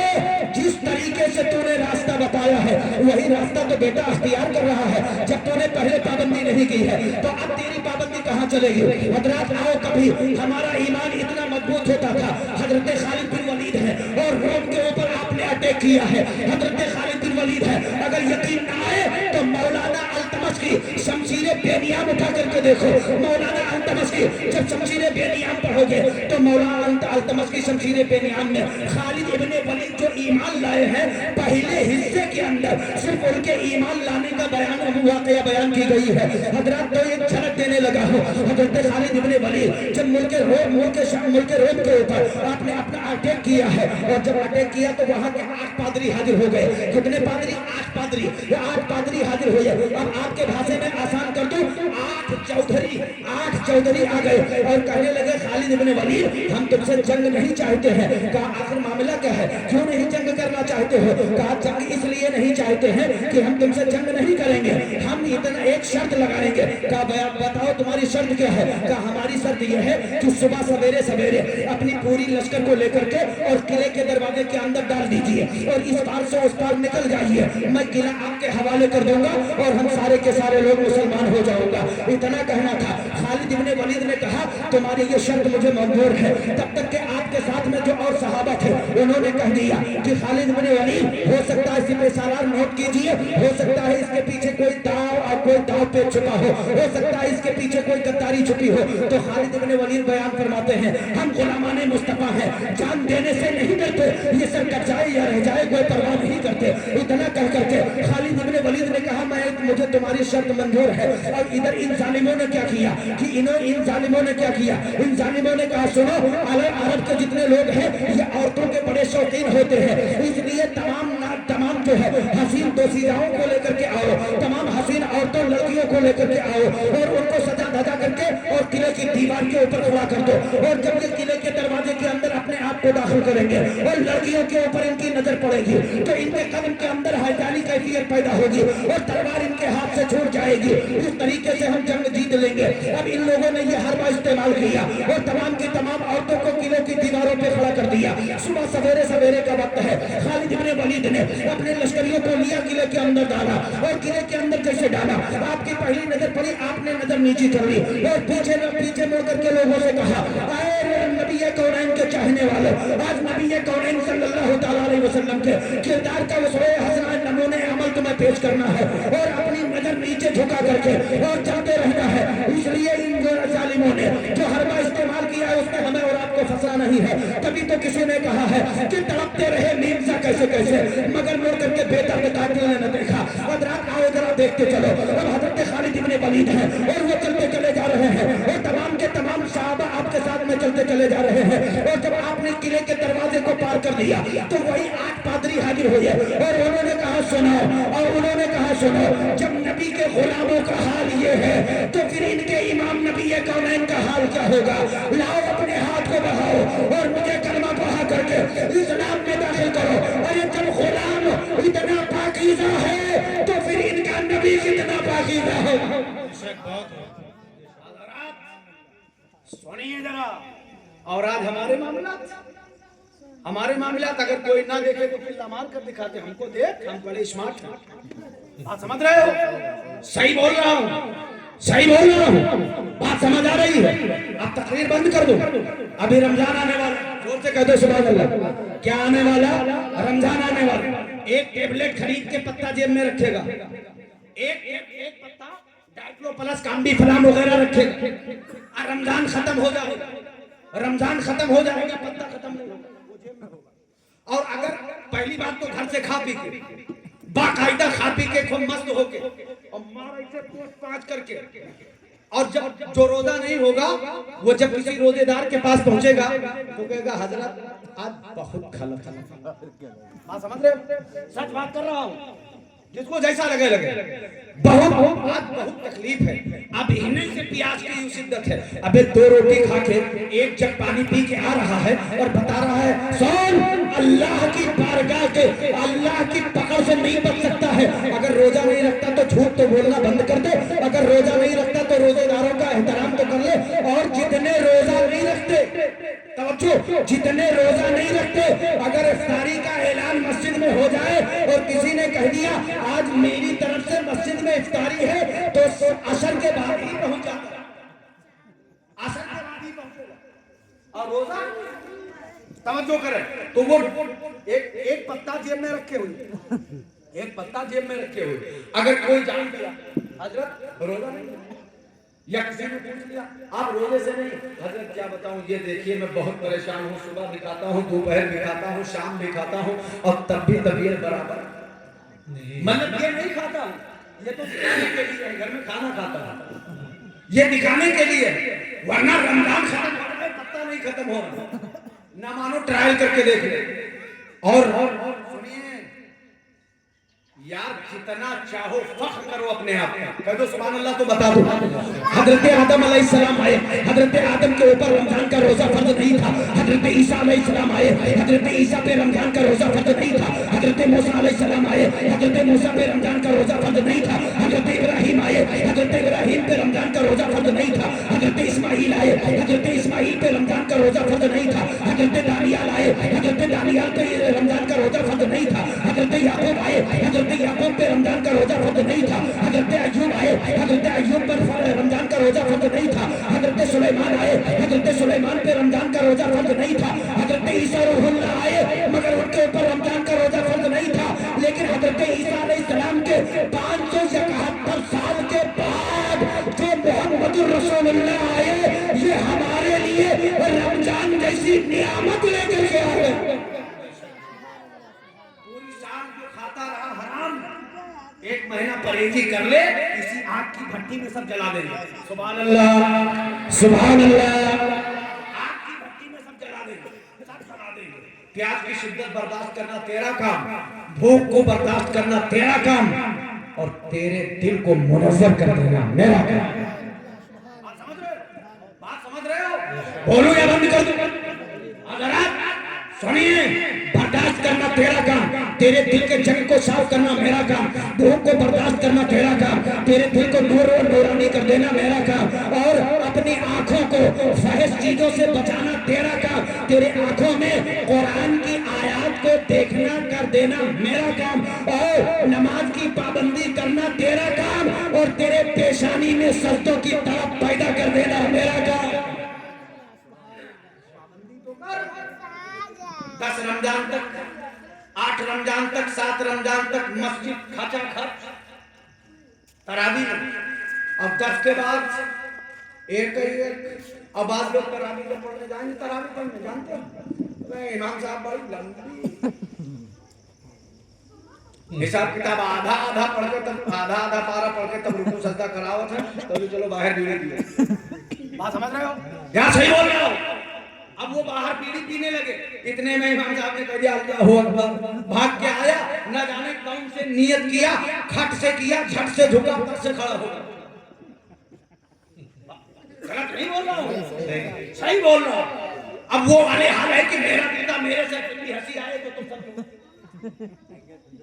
जिस तरीके से तूने रास्ता बताया है वही रास्ता तो बेटा अख्तियार कर रहा है। जब तूने पहले पाबंदी नहीं की है तो अब तेरी पाबंदी कहाँ चलेगी? हजरात आओ, कभी हमारा ईमान इतना मजबूत होता था। हजरत खालिद बिन वलीद है और रोम के ऊपर आपने अटैक किया है। हजरत खालिद बिन वलीद है, अगर यकीन ना आए तो मौलाना अल्तमश की शमशीर बेनियाम उठा करके देखो। मौलाना अल्तमश की जब शमशीर बेनियाम पढ़ोगे तो मौलाना अल्तमश की शमशीर बेनियाम में खालिद इब्ने वलीद जो ईमान लाए हैं पहले हिस्से के अंदर सिर्फ उनके ईमान लाने का बयान वाकया बयान की गई है। हजरत तो एक झलक देने लगा हो। हजरत खालिद इब्ने वलीद जब मुल्क रोम के ऊपर आपने अपना अटैक किया है और जब अटैक किया तो वहां के 8 पादरी हाजिर हो गए। कितने पादरी? 8 पादरी। 8 पादरी हाजिर हो गए। अब आपके भाषा में आसान कर दूं, 8 चौधरी आ गए और कहने लगे खालिद इब्ने वलीद हम तुमसे जंग नहीं चाहते हैं। कहा आखिर मामला क्या है, क्यों नहीं जंग करना चाहते हो? कहा जंग इसलिए नहीं चाहते हैं कि हम तुमसे जंग नहीं करेंगे, हम इतना एक शर्त लगाएंगे। कहा बताओ तुम्हारी शर्त क्या है? कहा हमारी शर्त यह है कि सुबह सवेरे सवेरे अपनी पूरी लश्कर को लेकर के और किले के दरवाजे के अंदर डाल दीजिए और इस पार से उस पार निकल जाइए। मैं किला आपके हवाले कर दूंगा और हम सारे के सारे लोग मुसलमान हो जाऊंगा। इतना कहना था। खालिद इब्ने वलीद ने कहा तुम्हारी ये शर्त मुझे मंजूर है। तब तक के आपके साथ में जो और सहाबा थे उन्होंने कह दिया कि खालिद इब्ने वलीद हो सकता है इसी पे सालार नोट कीजिए, हो सकता है इसके पीछे कोई दाव और कोई दाव पे छुपा हो सकता है इसके पीछे कोई गद्दारी छुपी हो। तो खालिद इब्ने वलीद बयान फरमाते हैं हम गुलामाने मुस्तफा हैं, जान देने से नहीं डरते, ये सब कट जाए या रह जाए कोई परवाह नहीं करते। इतना कह करके खालिद इब्ने वलीद ने कहा मुझे तुम्हारी शर्त मंजूर है। और इधर इन जालिमों ने क्या किया कि इन जालिमों ने क्या किया, इन जालिमों ने कहा सुनो अरब के जितने लोग हैं ये औरतों के बड़े शौकीन होते हैं, इसलिए तमाम जो है हसीन दोसीराओं को लेकर के आओ, तमाम हसीन औरतों लड़कियों को लेकर के आओ और उनको सजा धजा करके और किले की दीवार के ऊपर खड़ा कर दो। और जब ये किले के दरवाजे के अंदर अपने आप को दाखिल करेंगे और लड़कियों के ऊपर इनकी नजर पड़ेगी तो इनके कदम के अंदर हैजानी कैफियत पैदा होगी और तलवार इनके हाथ से छूट जाएगी। इस तरीके से हम जंग जीत लेंगे। अब इन लोगों ने ये हरबा इस्तेमाल किया और तमाम की तमाम औरतों को किले की दीवारों पर खड़ा कर दिया। सुबह सवेरे सवेरे का वक्त है। खालिद इब्ने वलीद ने अपने लश्करियों को लिया, किले के अंदर डाला और किले के अंदर कैसे डाला आपकी पहली नजर पड़ी, आपने नजर नीचे कर ली और पीछे मुड़ करके लोगों से कहा नबी कौनैन के चाहने वाले, आज नबी कौनैन सल्लल्लाहु तआला अलैहि वसल्लम के किरदार का उसवे हसना नमूने अमल तुम्हें पेश करना है और अपनी नजर नीचे झुका करके और चलते रहना है। इसलिए इन जालिमों ने जो हरबा इस्तेमाल किया है उसमें हमें और आपको फंसना नहीं है। तभी तो किसी ने कहा है कि तड़पते रहे नींद सा कैसे कैसे मगर मुड़ करके बेटा पिता ने न देखा। और रात आओ जरा देखते चलो। अब हजरत खालिद इब्ने वलीद हैं और वो चलते चले जा रहे हैं और तमाम के तमाम सहाबा आपके साथ में चलते चले जा रहे हैं। और जब आपने किले के दरवाजे को पार कर दिया तो वही 8 पादरी हाजिर हुए और उन्होंने कहा सुनो, जब नबी के गुलामों का हाल ये है तो फिर इनके इमाम नबी कौनैन का हाल क्या होगा? लाओ अपने हाथ को बढ़ाओ और मुझे कलमा पढ़ा करके इस्लाम में दाखिल करो। और जब गुलाम इतना पाकीज़ा है तो फिर इनका नबी कितना पाकीज़ा होगा। सुनिए जरा। और आज हमारे मामलात अगर कोई ना देखे तो फिर मार कर दिखाते, हमको देख हम बड़े स्मार्ट हैं। बात समझ रहे हो? सही बोल रहा हूँ, बात समझ आ रही है? आप तकरीर बंद कर दो। अभी रमजान आने वाला, जोर से कह दो सुभान अल्लाह। क्या आने वाला? रमजान आने वाला। एक टेबलेट खरीद के पत्ता जेब में रखेगा, ایک پتا ڈائکلو پلس کامبی فلام وغیرہ رکھے گا، رمضان ختم ہو جائے گا، رمضان ختم ہو جائے گا، پتا ختم نہیں ہوگا۔ اور اگر پہلی بات تو گھر سے کھا پی کے باقاعدہ کھا پی کے خوب مست ہو کے اور مارا اسے پوچھ پانچ کر کے، اور جب جو روزہ نہیں ہوگا وہ جب کسی روزے دار کے پاس پہنچے گا تو کہے گا حضرت آج بہت کھانا کھانا۔ بات سمجھ رہے؟ سچ بات کر رہا ہوں، جس کو جیسا لگے لگے، بہت آج بہت تکلیف ہے، اب انہیں سے پیاز کی یوں شدت ہے، ابے 2 روٹی کھا کے 1 جگ پانی پی کے آ رہا ہے اور بتا رہا ہے سن اللہ کی بارگاہ کے اللہ کی پکڑ سے نہیں بچ سکتا ہے۔ اگر روزہ نہیں رکھتا تو جھوٹ تو بولنا بند کر دے، اگر روزہ نہیں رکھتا تو روزے داروں کا احترام تو کر لے، اور جتنے روزہ نہیں رکھتے، توجہ، جتنے روزہ نہیں رکھتے، اگر افطاری کا اعلان مسجد میں ہو جائے اور کسی نے کہہ دیا آج میری طرف سے مسجد میں افطاری ہے تو عصر کے بعد ہی پہنچ جاتا ہے، عصر کے بعد ہی پہنچے گا، اور روزہ توجہ کریں تو وہ ایک پتا جیب میں رکھے ہوئے، ایک پتا جیب میں رکھے ہوئے، اگر کوئی جان دیا حضرت روزہ نہیں یا کسی نے پوچھ لیا آپ روزے سے نہیں، حضرت کیا بتاؤں یہ دیکھیے میں بہت پریشان ہوں، صبح بھی کھاتا ہوں، دوپہر بھی کھاتا ہوں، شام بھی کھاتا ہوں، اور تب بھی طبیعت برابر، مطلب یہ نہیں کھاتا ہوں، یہ تو دکھانے کے لیے ہے، گھر میں کھانا کھاتا ہوں، یہ دکھانے کے لیے، ورنہ رمضان ختم ہو رہا ہے پتہ نہیں ختم ہو رہا، نہ مانو ٹرائل کر کے دیکھ لیں۔ اور سنیے یار جتنا چاہو فخر کرو اپنے آپ کا، کہہ دو سبحان اللہ تو بتا دو، حضرت آدم علیہ السلام آئے، حضرت آدم کے اوپر رمضان کا روزہ فرض نہیں تھا، حضرت عیسیٰ علیہ السلام آئے، حضرت عیسیٰ پہ رمضان کا روزہ فرض نہیں تھا، حضرت موسیٰ علیہ السلام آئے، حضرت موسیٰ پہ رمضان کا روزہ فرض نہیں تھا، حضرت ابراہیم آئے، حضرت ابراہیم پہ رمضان کا روزہ فرض نہیں تھا، حضرت اسماعیل آئے، حضرت اسماعیل پہ رمضان کا روزہ فرض نہیں تھا، حضرت دانیال آئے، حضرت دانیال پہ رمضان کا روزہ فرض نہیں تھا، حضرت یعقوب آئے، حضرت یعقوب پہ رمضان کا روزہ فرض نہیں تھا، حضرت ایوب آئے، حضرت ایوب پر رمضان کا روزہ فرض نہیں تھا، حضرت سلیمان آئے، حضرت سلیمان پہ رمضان کا روزہ فرض نہیں تھا، حضرت عیسیٰ روح اللہ آئے مگر ان کے اوپر رمضان کا روزہ فرض نہیں تھا، لیکن حضرت عیسیٰ علیہ السلام کے 571 سال کے بعد جو محمد الرسول اللہ آئے یہ ہمارے لیے رمضان جیسی نعمت لے کر کے آئے، پوری سال جو کھاتا رہا حرام 1 مہینہ پرہیزی کر لے اسی آگ کی بھٹی میں سب جلا دیں گے، سبحان اللہ سبحان اللہ، آگ کی بھٹی میں سب جلا دیں گے، سب جلا دیں گے، پیاس کی شدت برداشت کرنا تیرا کام، بھوک کو برداشت کرنا تیرا کام، اور تیرے دل کو منور کر دینا میرا کام، بات سمجھ رہے ہو؟ بولو یا بند کر دو؟ حضرات سنیے، برداشت کرنا تیرا کام، تیرے دل کے جنگ کو صاف کرنا میرا کام، بھوک کو برداشت کرنا تیرا کام، تیرے دل کو نور و نورانی کر دینا میرا کام، اور اپنی آنکھوں کو فحش چیزوں سے بچانا تیرا کام، تیرے آنکھوں میں قرآن کی آیات کو دیکھنا کر دینا میرا کام، اور نماز کی پابندی کرنا تیرا کام، اور تیرے پیشانی میں سجدوں کی طرف پیدا کر دینا میرا کام۔ 10 رمضان تک، 8 رمضان تک، 7 رمضان تک مسجد کھچا کھچ تراویح میں، اب 10 کے بعد ایک اب بعض لوگ تراویح میں پڑھنے جائیں گے، تراویح پڑھنے جانتے ہیں امام صاحب بڑی لمبی حساب کتاب آدھا آدھا پڑھ کے تب آدھا پارا پڑھ کے تب رکوع سجدہ کراوت ہے، تو چلو باہر بیڑی پیے، بات سمجھ رہے ہو یا صحیح بول رہے ہو؟ اب وہ باہر بیڑی پینے لگے، اتنے میں امام صاحب نے کہہ دیا اللہ اکبر، بھاگ کے آیا، نہ جانے کون سے نیت کیا، کھٹ سے کیا، جھٹ سے جھکا، پر سے کھڑا ہو گیا، غلط نہیں بول رہا ہوں، صحیح بول رہا ہوں، اب وہ والے حال ہے کہ میرا بیٹا میرے سے کتنی ہنسی آئے تو تم سب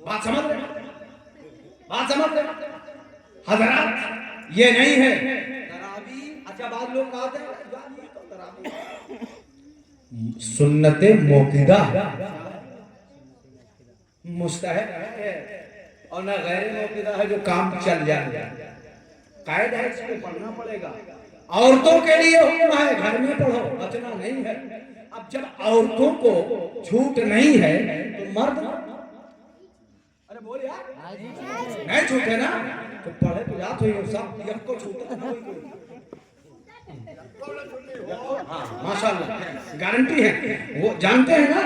بات سمجھ رہے، بات سمجھ رہے حضرات، یہ نہیں ہے تراویح۔ اچھا بعض لوگ کہتے ہیں سنت موقدہ مستحب ہے اور نہ غیر موقدہ ہے جو کام چل جائے، قائد ہے اس کو پڑھنا پڑے گا، عورتوں کے لیے حکم ہے گھر میں پڑھو، بچنا نہیں ہے، اب جب عورتوں کو چھوٹ نہیں ہے تو مرد ارے بول یار نہیں چھوٹ ہے نا، تو پڑھے تو یاد ہوئی سب یک کو چھوٹا نہ ہوئی ہاں ماشاءاللہ گارنٹی ہے وہ جانتے ہیں نا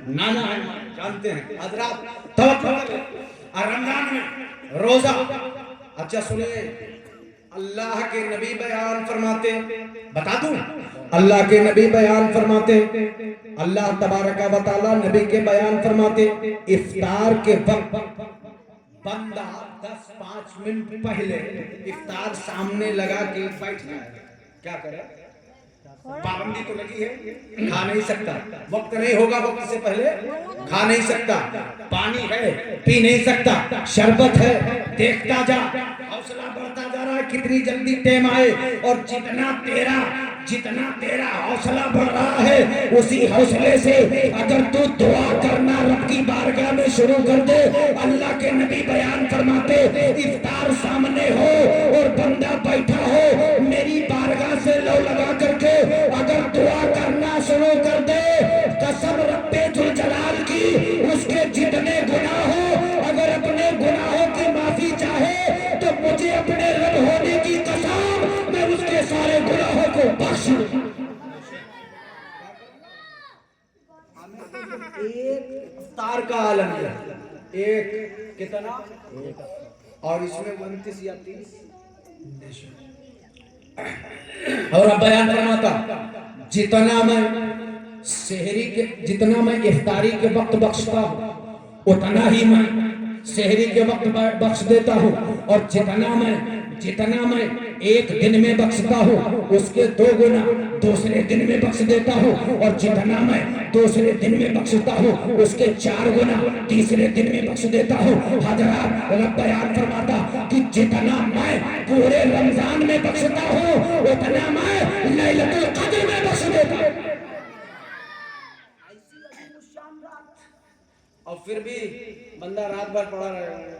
نانا ہے جانتے ہیں حضرات توجہ کریں اور رمضان میں روزہ اچھا سنیے اللہ کے نبی بیان فرماتے بتا دوں اللہ کے نبی بیان فرماتے اللہ تبارک و تعالی نبی کے بیان فرماتے افطار کے وقت بندہ 10-5 منٹ پہلے افطار سامنے لگا کے بیٹھ جائے کیا کرے پابندی تو لگی ہے کھا نہیں سکتا وقت نہیں ہوگا وقت سے پہلے کھا نہیں سکتا پانی ہے پی نہیں سکتا شربت ہے دیکھتا جا حوصلہ بڑھتا جا رہا ہے کتنی جلدی ٹائم آئے اور جتنا تیرا حوصلہ بڑھ رہا ہے اسی حوصلے سے اگر تو دعا کرنا رب کی بارگاہ میں شروع کر دے اللہ کے نبی بیان فرماتے افطار سامنے ہو اور بندہ بیٹھا ہو میری بارگاہ سے لو لگا کر کے اگر دعا کرنا شروع کر دے قسم رب ذوالجلال کی اس کے جتنے گناہ ہو اگر اپنے گناہوں کی معافی چاہے تو مجھے اپنے رب ہونے کی قسم میں اس کے سارے گناہوں کو بخش ایک افطار کا عالم ہے ایک کتنا اور اس میں 29 یا 30 اور اب بیان فرماتا جتنا میں افطاری کے وقت بخشتا ہوں اتنا ہی میں سحری کے وقت بخش دیتا ہوں اور جتنا میں ایک دن میں بخشتا ہوں اس کے 2 گنا دوسرے دن میں بخش دیتا ہوں اور جتنا میں دوسرے دن میں بخشتا ہوں اس کے 4 گنا تیسرے دن میں بخش دیتا ہوں حضرات رب بیان فرماتا کہ جتنا میں پورے رمضان میں بخشتا ہوں اتنا میں لیلۃ القدر میں بخش دیتا ہوں اور پھر بھی بندہ رات بھر پڑا رہے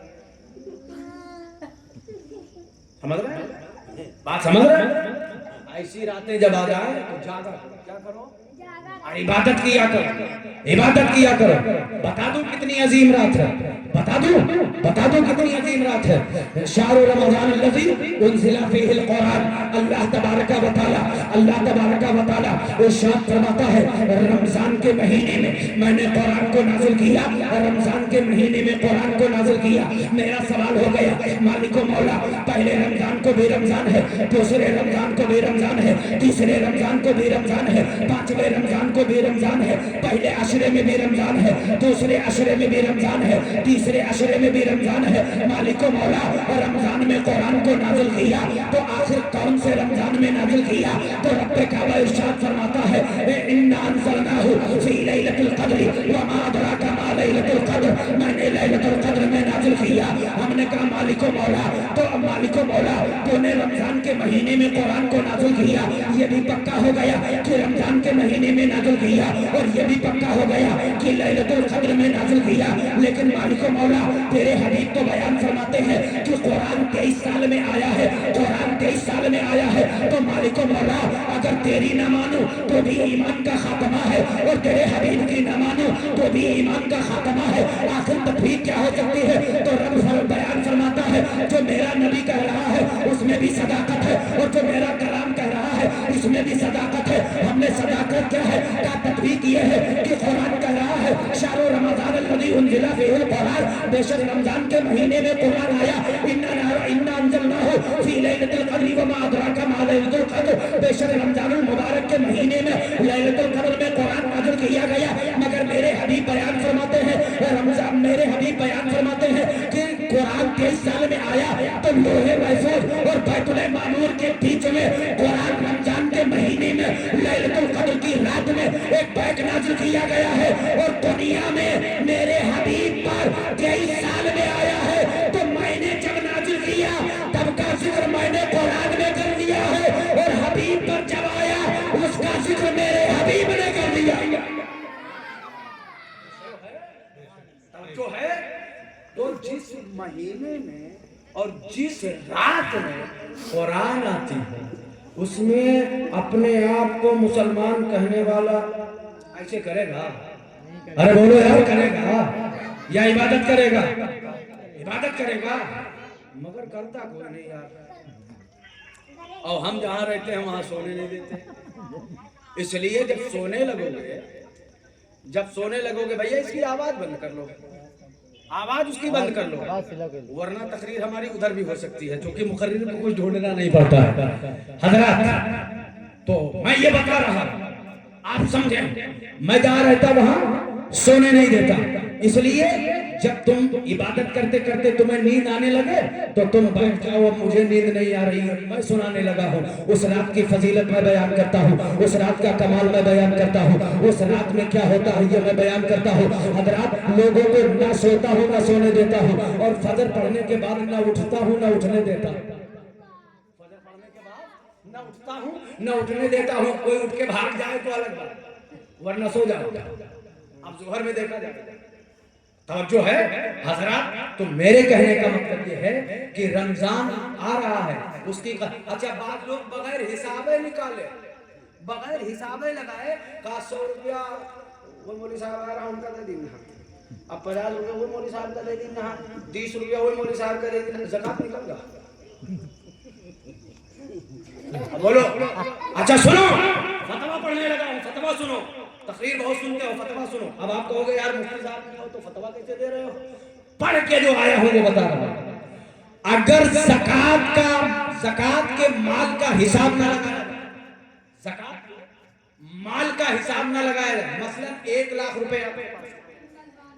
سمجھ رہے بات سمجھ رہے ایسی راتیں جب آ جائیں تو جاگا کیا کرو عبادت کیا کرو بتا دوں کتنی عظیم رات ہے بتا دوں کتنی عظیم رات ہے شہر رمضان الذی انزل فیہ القرآن اللہ تبارک و تعالی ارشاد فرماتا ہے رمضان کے مہینے میں نے قرآن کو نازل کیا رمضان کے مہینے میں قرآن کو نازل کیا میرا سوال ہو گیا مالک و مولا پہلے رمضان کو بھی رمضان ہے دوسرے رمضان کو بھی رمضان ہے تیسرے رمضان کو بھی رمضان ہے پانچویں رمضان کو بھی رمضان ہے پہلے عشرے میں بھی رمضان ہے دوسرے عشرے میں بھی رمضان ہے تیسرے عشرے میں بھی رمضان ہے مالک و مولا رمضان میں قرآن کو نازل کیا تو آخر کون سے رمضان میں نازل کیا تو رب کعبہ ارشاد فرماتا ہے انا انزلناہ فی لیلۃ القدر وما ادراک ما لیلۃ القدر میں نے لیلۃ القدر میں نازل کیا ہم نے کہا مالک و مولا تو نے رمضان کے مہینے میں قرآن کو نازل کیا یہ بھی پکا ہو گیا کہ رمضان کے مہینے میں نازل کیا اور یہ بھی پکا ہو گیا کہ لیلۃ القدر میں نازل کیا لیکن مالک و مولا تیرے حبیب تو بیان فرماتے ہیں کہ قرآن 23 سال میں آیا ہے تو مالک و مولا اگر تیری نہ مانو تو بھی ایمان کا خاتمہ ہے اور تیرے حبیب کی نہ مانو تو بھی ایمان کا خاتمہ ہے آخر تفریق کیا ہو سکتی ہے تو رب بیان فرماتا ہے جو میرا نبی کہہ رہا ہے اس میں بھی صداقت ہے اور جو میرا کلام کہہ رہا ہے اس میں بھی صداقت ہے ہم نے صداقت کیا ہے کا تطبیق یہ ہے کہ قرآن کہہ رہا ہے شہر رمضان الذی انزل فیہ القرآن بے شک رمضان کے مہینے میں قرآن آیا انا انزلناہ فی لیلۃ القدر وما ادراک ما لیلۃ القدر بے شک رمضان المبارک کے مہینے میں لیلۃ القدر میں قرآن نازل کیا گیا مگر میرے حبیب بیان فرماتے ہیں کہ قرآن 23 سال میں آیا تو لوح محفوظ اور بیت المعمور کے بیچ میں قرآن رمضان کے مہینے میں لیلۃ القدر کی رات میں ایک بیت نازل کیا گیا ہے اور دنیا میں میرے حبیب پر 23 سال میں آیا ہے تو میں نے جب نازل کیا تب کا ذکر میں نے قرآن میں کر دیا ہے اور حبیب پر جب آیا اس کا ذکر میرے حبیب نے کر دیا جو ہے تو جس مہینے میں اور جس رات میں قرآن آتی ہے اس میں اپنے آپ کو مسلمان کہنے والا ایسے کرے گا ارے بولو یار کرے گا یا عبادت کرے گا मगर करता कोई नहीं यार। और हम जहाँ रहते हैं वहाँ सोने नहीं देते। इसलिए जब सोने लगोगे भैया इसकी आवाज बंद कर लो, आवाज उसकी बंद कर लो, वरना तकरीर हमारी उधर भी हो सकती है, क्योंकि मुकर्रिर को कुछ ढूंढना नहीं पड़ता है हजरत। तो मैं ये बता रहा, आप समझे, मैं जहाँ रहता वहाँ सोने नहीं देता। इसलिए जब तुम इबादत करते करते तुम्हें नींद आने लगे तो तुम बैठ जाओ, अब मुझे नींद नहीं आ रही है, मैं सुनाने लगा हूँ। उस रात की फजीलत मैं बयान करता हूँ, उस रात का कमाल मैं बयान करता हूँ, उस रात में क्या होता है ये मैं बयान करता हूँ। हजरात, लोगों को ना सोता हूँ ना सोने देता हूँ, और फजर पढ़ने के बाद ना उठता हूँ ना उठने देता, फजर पढ़ने के बाद ना उठता हूँ ना उठने देता हूँ। कोई उठ के भाग जाए तो अलग बात, वरना सो जाओ। अब जोहर में देखा जाए तवज्जो है हजरात। तो मेरे कहने का मतलब ये है कि रमजान आ रहा है, उसकी अच्छा बात लोग बगैर हिसाबे निकाले, बगैर हिसाबे लगाए का 100 रुपया वो मौलवी साहब आ रहा उनका दे दिन, अब 50 रुपया वो मौलवी साहब का दे दिन, 30 रुपया वो मौलवी साहब का दे दिन, ज़कात निकल गया। बोलो अच्छा सुनो, फतवा पढ़ने लगा हूँ, फतवा सुनो, तकरीर बहुत सुनते हो, फतवा सुनो। अब आप कहोगे यार मुफ्ती साहब ने कहा तो फतवा कैसे दे रहे हो? पढ़ के जो आया हूँ वो बता रहा हूँ। अगर ज़कात के माल का हिसाब ना लगाया, ज़कात माल का हिसाब ना लगाया, मसलन 1 लाख रुपए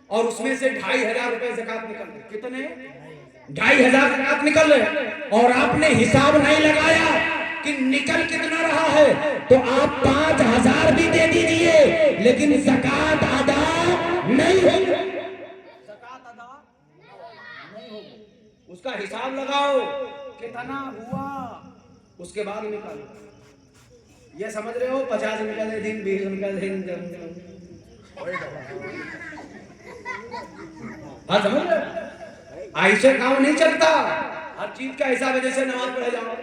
और उसमें से 2500 रुपए ज़कात निकल गए, कितने 2500 ज़कात निकल रहे, और आपने हिसाब नहीं लगाया कि निकल कितना रहा है, तो आप 5000 भी दे दीजिए लेकिन ज़कात अदा नहीं होगी, ज़कात अदा नहीं होगी। उसका हिसाब लगाओ कितना हुआ, उसके बाद निकालो। ये समझ रहे हो 50 निकले दिन, 20 निकले दिन, हाँ समझ रहे हो? ऐसे काम नहीं चलता, हर चीज का हिसाब है। जैसे नमाज पढ़े जाओ,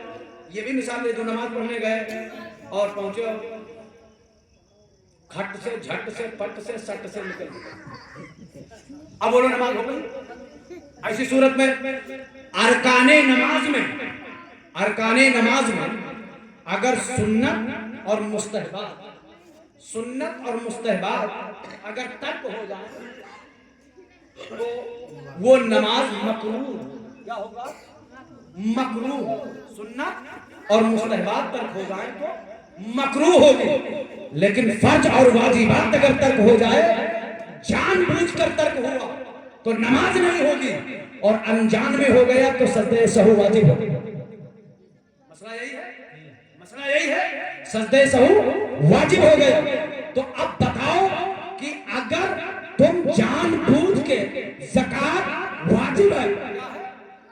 ये भी मिसाल दे दो, नमाज पढ़ने गए और पहुंचे, खट से झट से पट से सट से निकल गए, अब बोलो नमाज हो गई? ऐसी सूरत में अरकाने नमाज में अगर सुन्नत और मुस्तहबात अगर तर्क हो जाए तो वो नमाज मकरूह, क्या होगा? मकरूह। सुन्नत और मुस्तहबात तर्क हो जाए तो मकरूह होगी, लेकिन फर्ज और वाजिबात अगर तर्क हो जाए, जानबूझकर तर्क हुआ तो नमाज नहीं होगी, और अनजान में हो गया तो सजदे सहू वाजिब होगी। मसला यही है, सजदे सहू वाजिब हो गया। तो अब बताओ कि अगर तुम जानबूझ के ज़कात वाजिब है,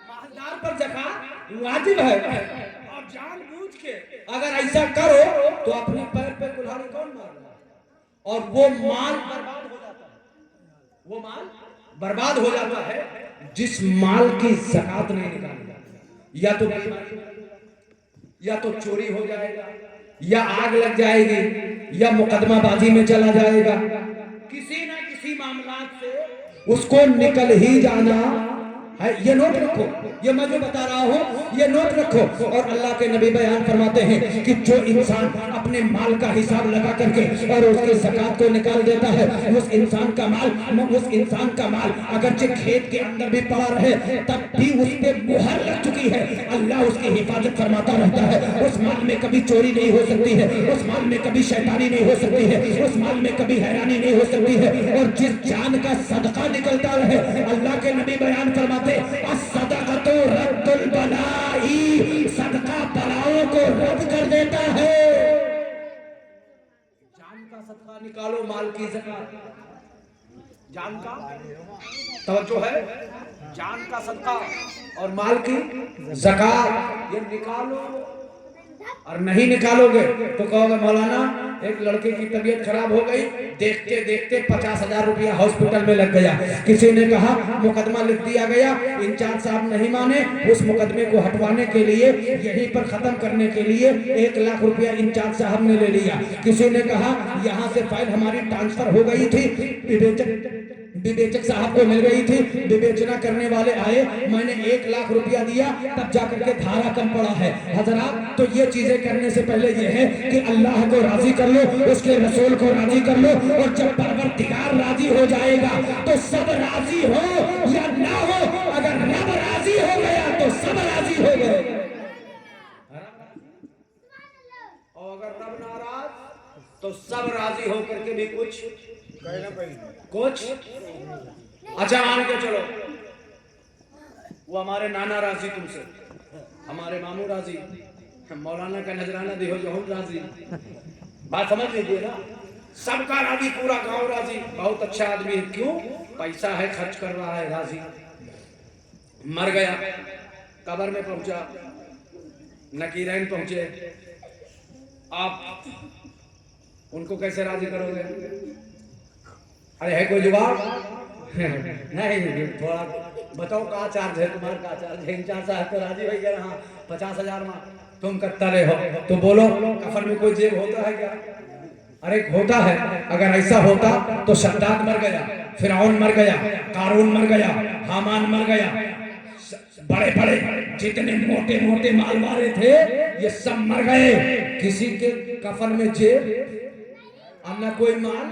मालदार पर ज़कात वाजिब है, और जानबूझ के अगर ऐसा करो तो अपने पैर पे कुल्हाड़ी कौन मारना, और वो माल बर्बाद हो जाता है, वो माल बर्बाद हो जाता है जिस माल की ज़कात नहीं निकाली जाती। या तो चोरी हो जाएगा, या आग लग जाएगी, या मुकदमाबाजी में चला जाएगा, किसी ना किसी मामलात से उसको निकल ही जाना है। ये नोट रखो, ये मैं जो बता रहा हूँ ये नोट रखो। और अल्लाह के नबी बयान फरमाते हैं कि जो इंसान अपने माल का हिसाब लगा करके और उसकी ज़कात को निकाल देता है, उस इंसान का माल अगरचे खेत के अंदर भी पड़ा रहे तब भी उस पे मुहर लग चुकी है, अल्लाह उसकी हिफाजत फरमाता रहता है। उस माल में कभी चोरी नहीं हो सकती है, उस माल में कभी शैतानी नहीं हो सकती है, उस माल में कभी हैरानी नहीं हो सकती है। और जिस जान का सदका निकलता रहे, अल्लाह के नबी बयान फरमाते सदका रद्दुल बलाई, सदका बलाओं को रद्द कर देता है। जान का सदका निकालो, माल की ज़कात, जान का तवज्जो है, जान का सदका और माल की ज़कात ये निकालो। और नहीं निकालोगे तो कहोगे मौलाना एक लड़के की तबीयत खराब हो गई, देखते देखते 50,000 रुपया हॉस्पिटल में लग गया, किसी ने कहा मुकदमा लिख दिया गया, इंचार्ज साहब नहीं माने, उस मुकदमे को हटवाने के लिए यहीं पर खत्म करने के लिए 1 लाख रुपया इंचार्ज साहब ने ले लिया। किसी ने कहा यहाँ से फाइल हमारी ट्रांसफर हो गई थी विवेचक साहब को मिल गई थी, विवेचना करने वाले आए, मैंने 1 लाख रुपया दिया, तब जाकर के धारा कम पड़ा है। हजरात, तो ये चीजें करने से पहले ये है कि अल्लाह को राजी कर लो, उसके रसूल को राजी कर लो, और जब परवरदिगार राजी हो जाएगा तो सब राजी हो या ना हो, अगर रब राजी हो गया तो सब राजी हो गए, और अगर रब नाराज तो सब राजी होकर के भी कुछ अच्छा मान के चलो, वो हमारे नाना राजी तुमसे, हमारे मामू राजी, मौलाना का नजराना दिहो जहूर राजी, बात समझ लीजिए ना, सबका राजी, पूरा गांव राजी, बहुत अच्छा आदमी है, क्यों? पैसा है, खर्च कर रहा है, राजी। मर गया, कब्र में पहुंचा, नकीरैन पहुंचे, आप उनको कैसे राजी करोगे? अरे है कोई जवाब? नहीं, थोड़ा बताओ का चार्ज है तुम्हारा, का चार्ज है? इंचार्ज साहब तो राजी हो गया, हाँ 50,000 में तुम कत्ता ले हो, तो बोलो कफन में कोई जेब होता है क्या? अरे होता है। अगर ऐसा होता तो शद्दाद मर गया, फिरौन मर गया, कारून मर गया, हामान मर गया, बड़े बड़े जितने मोटे मोटे माल मारे थे ये सब मर गए, किसी के कफन में जेब और न कोई माल,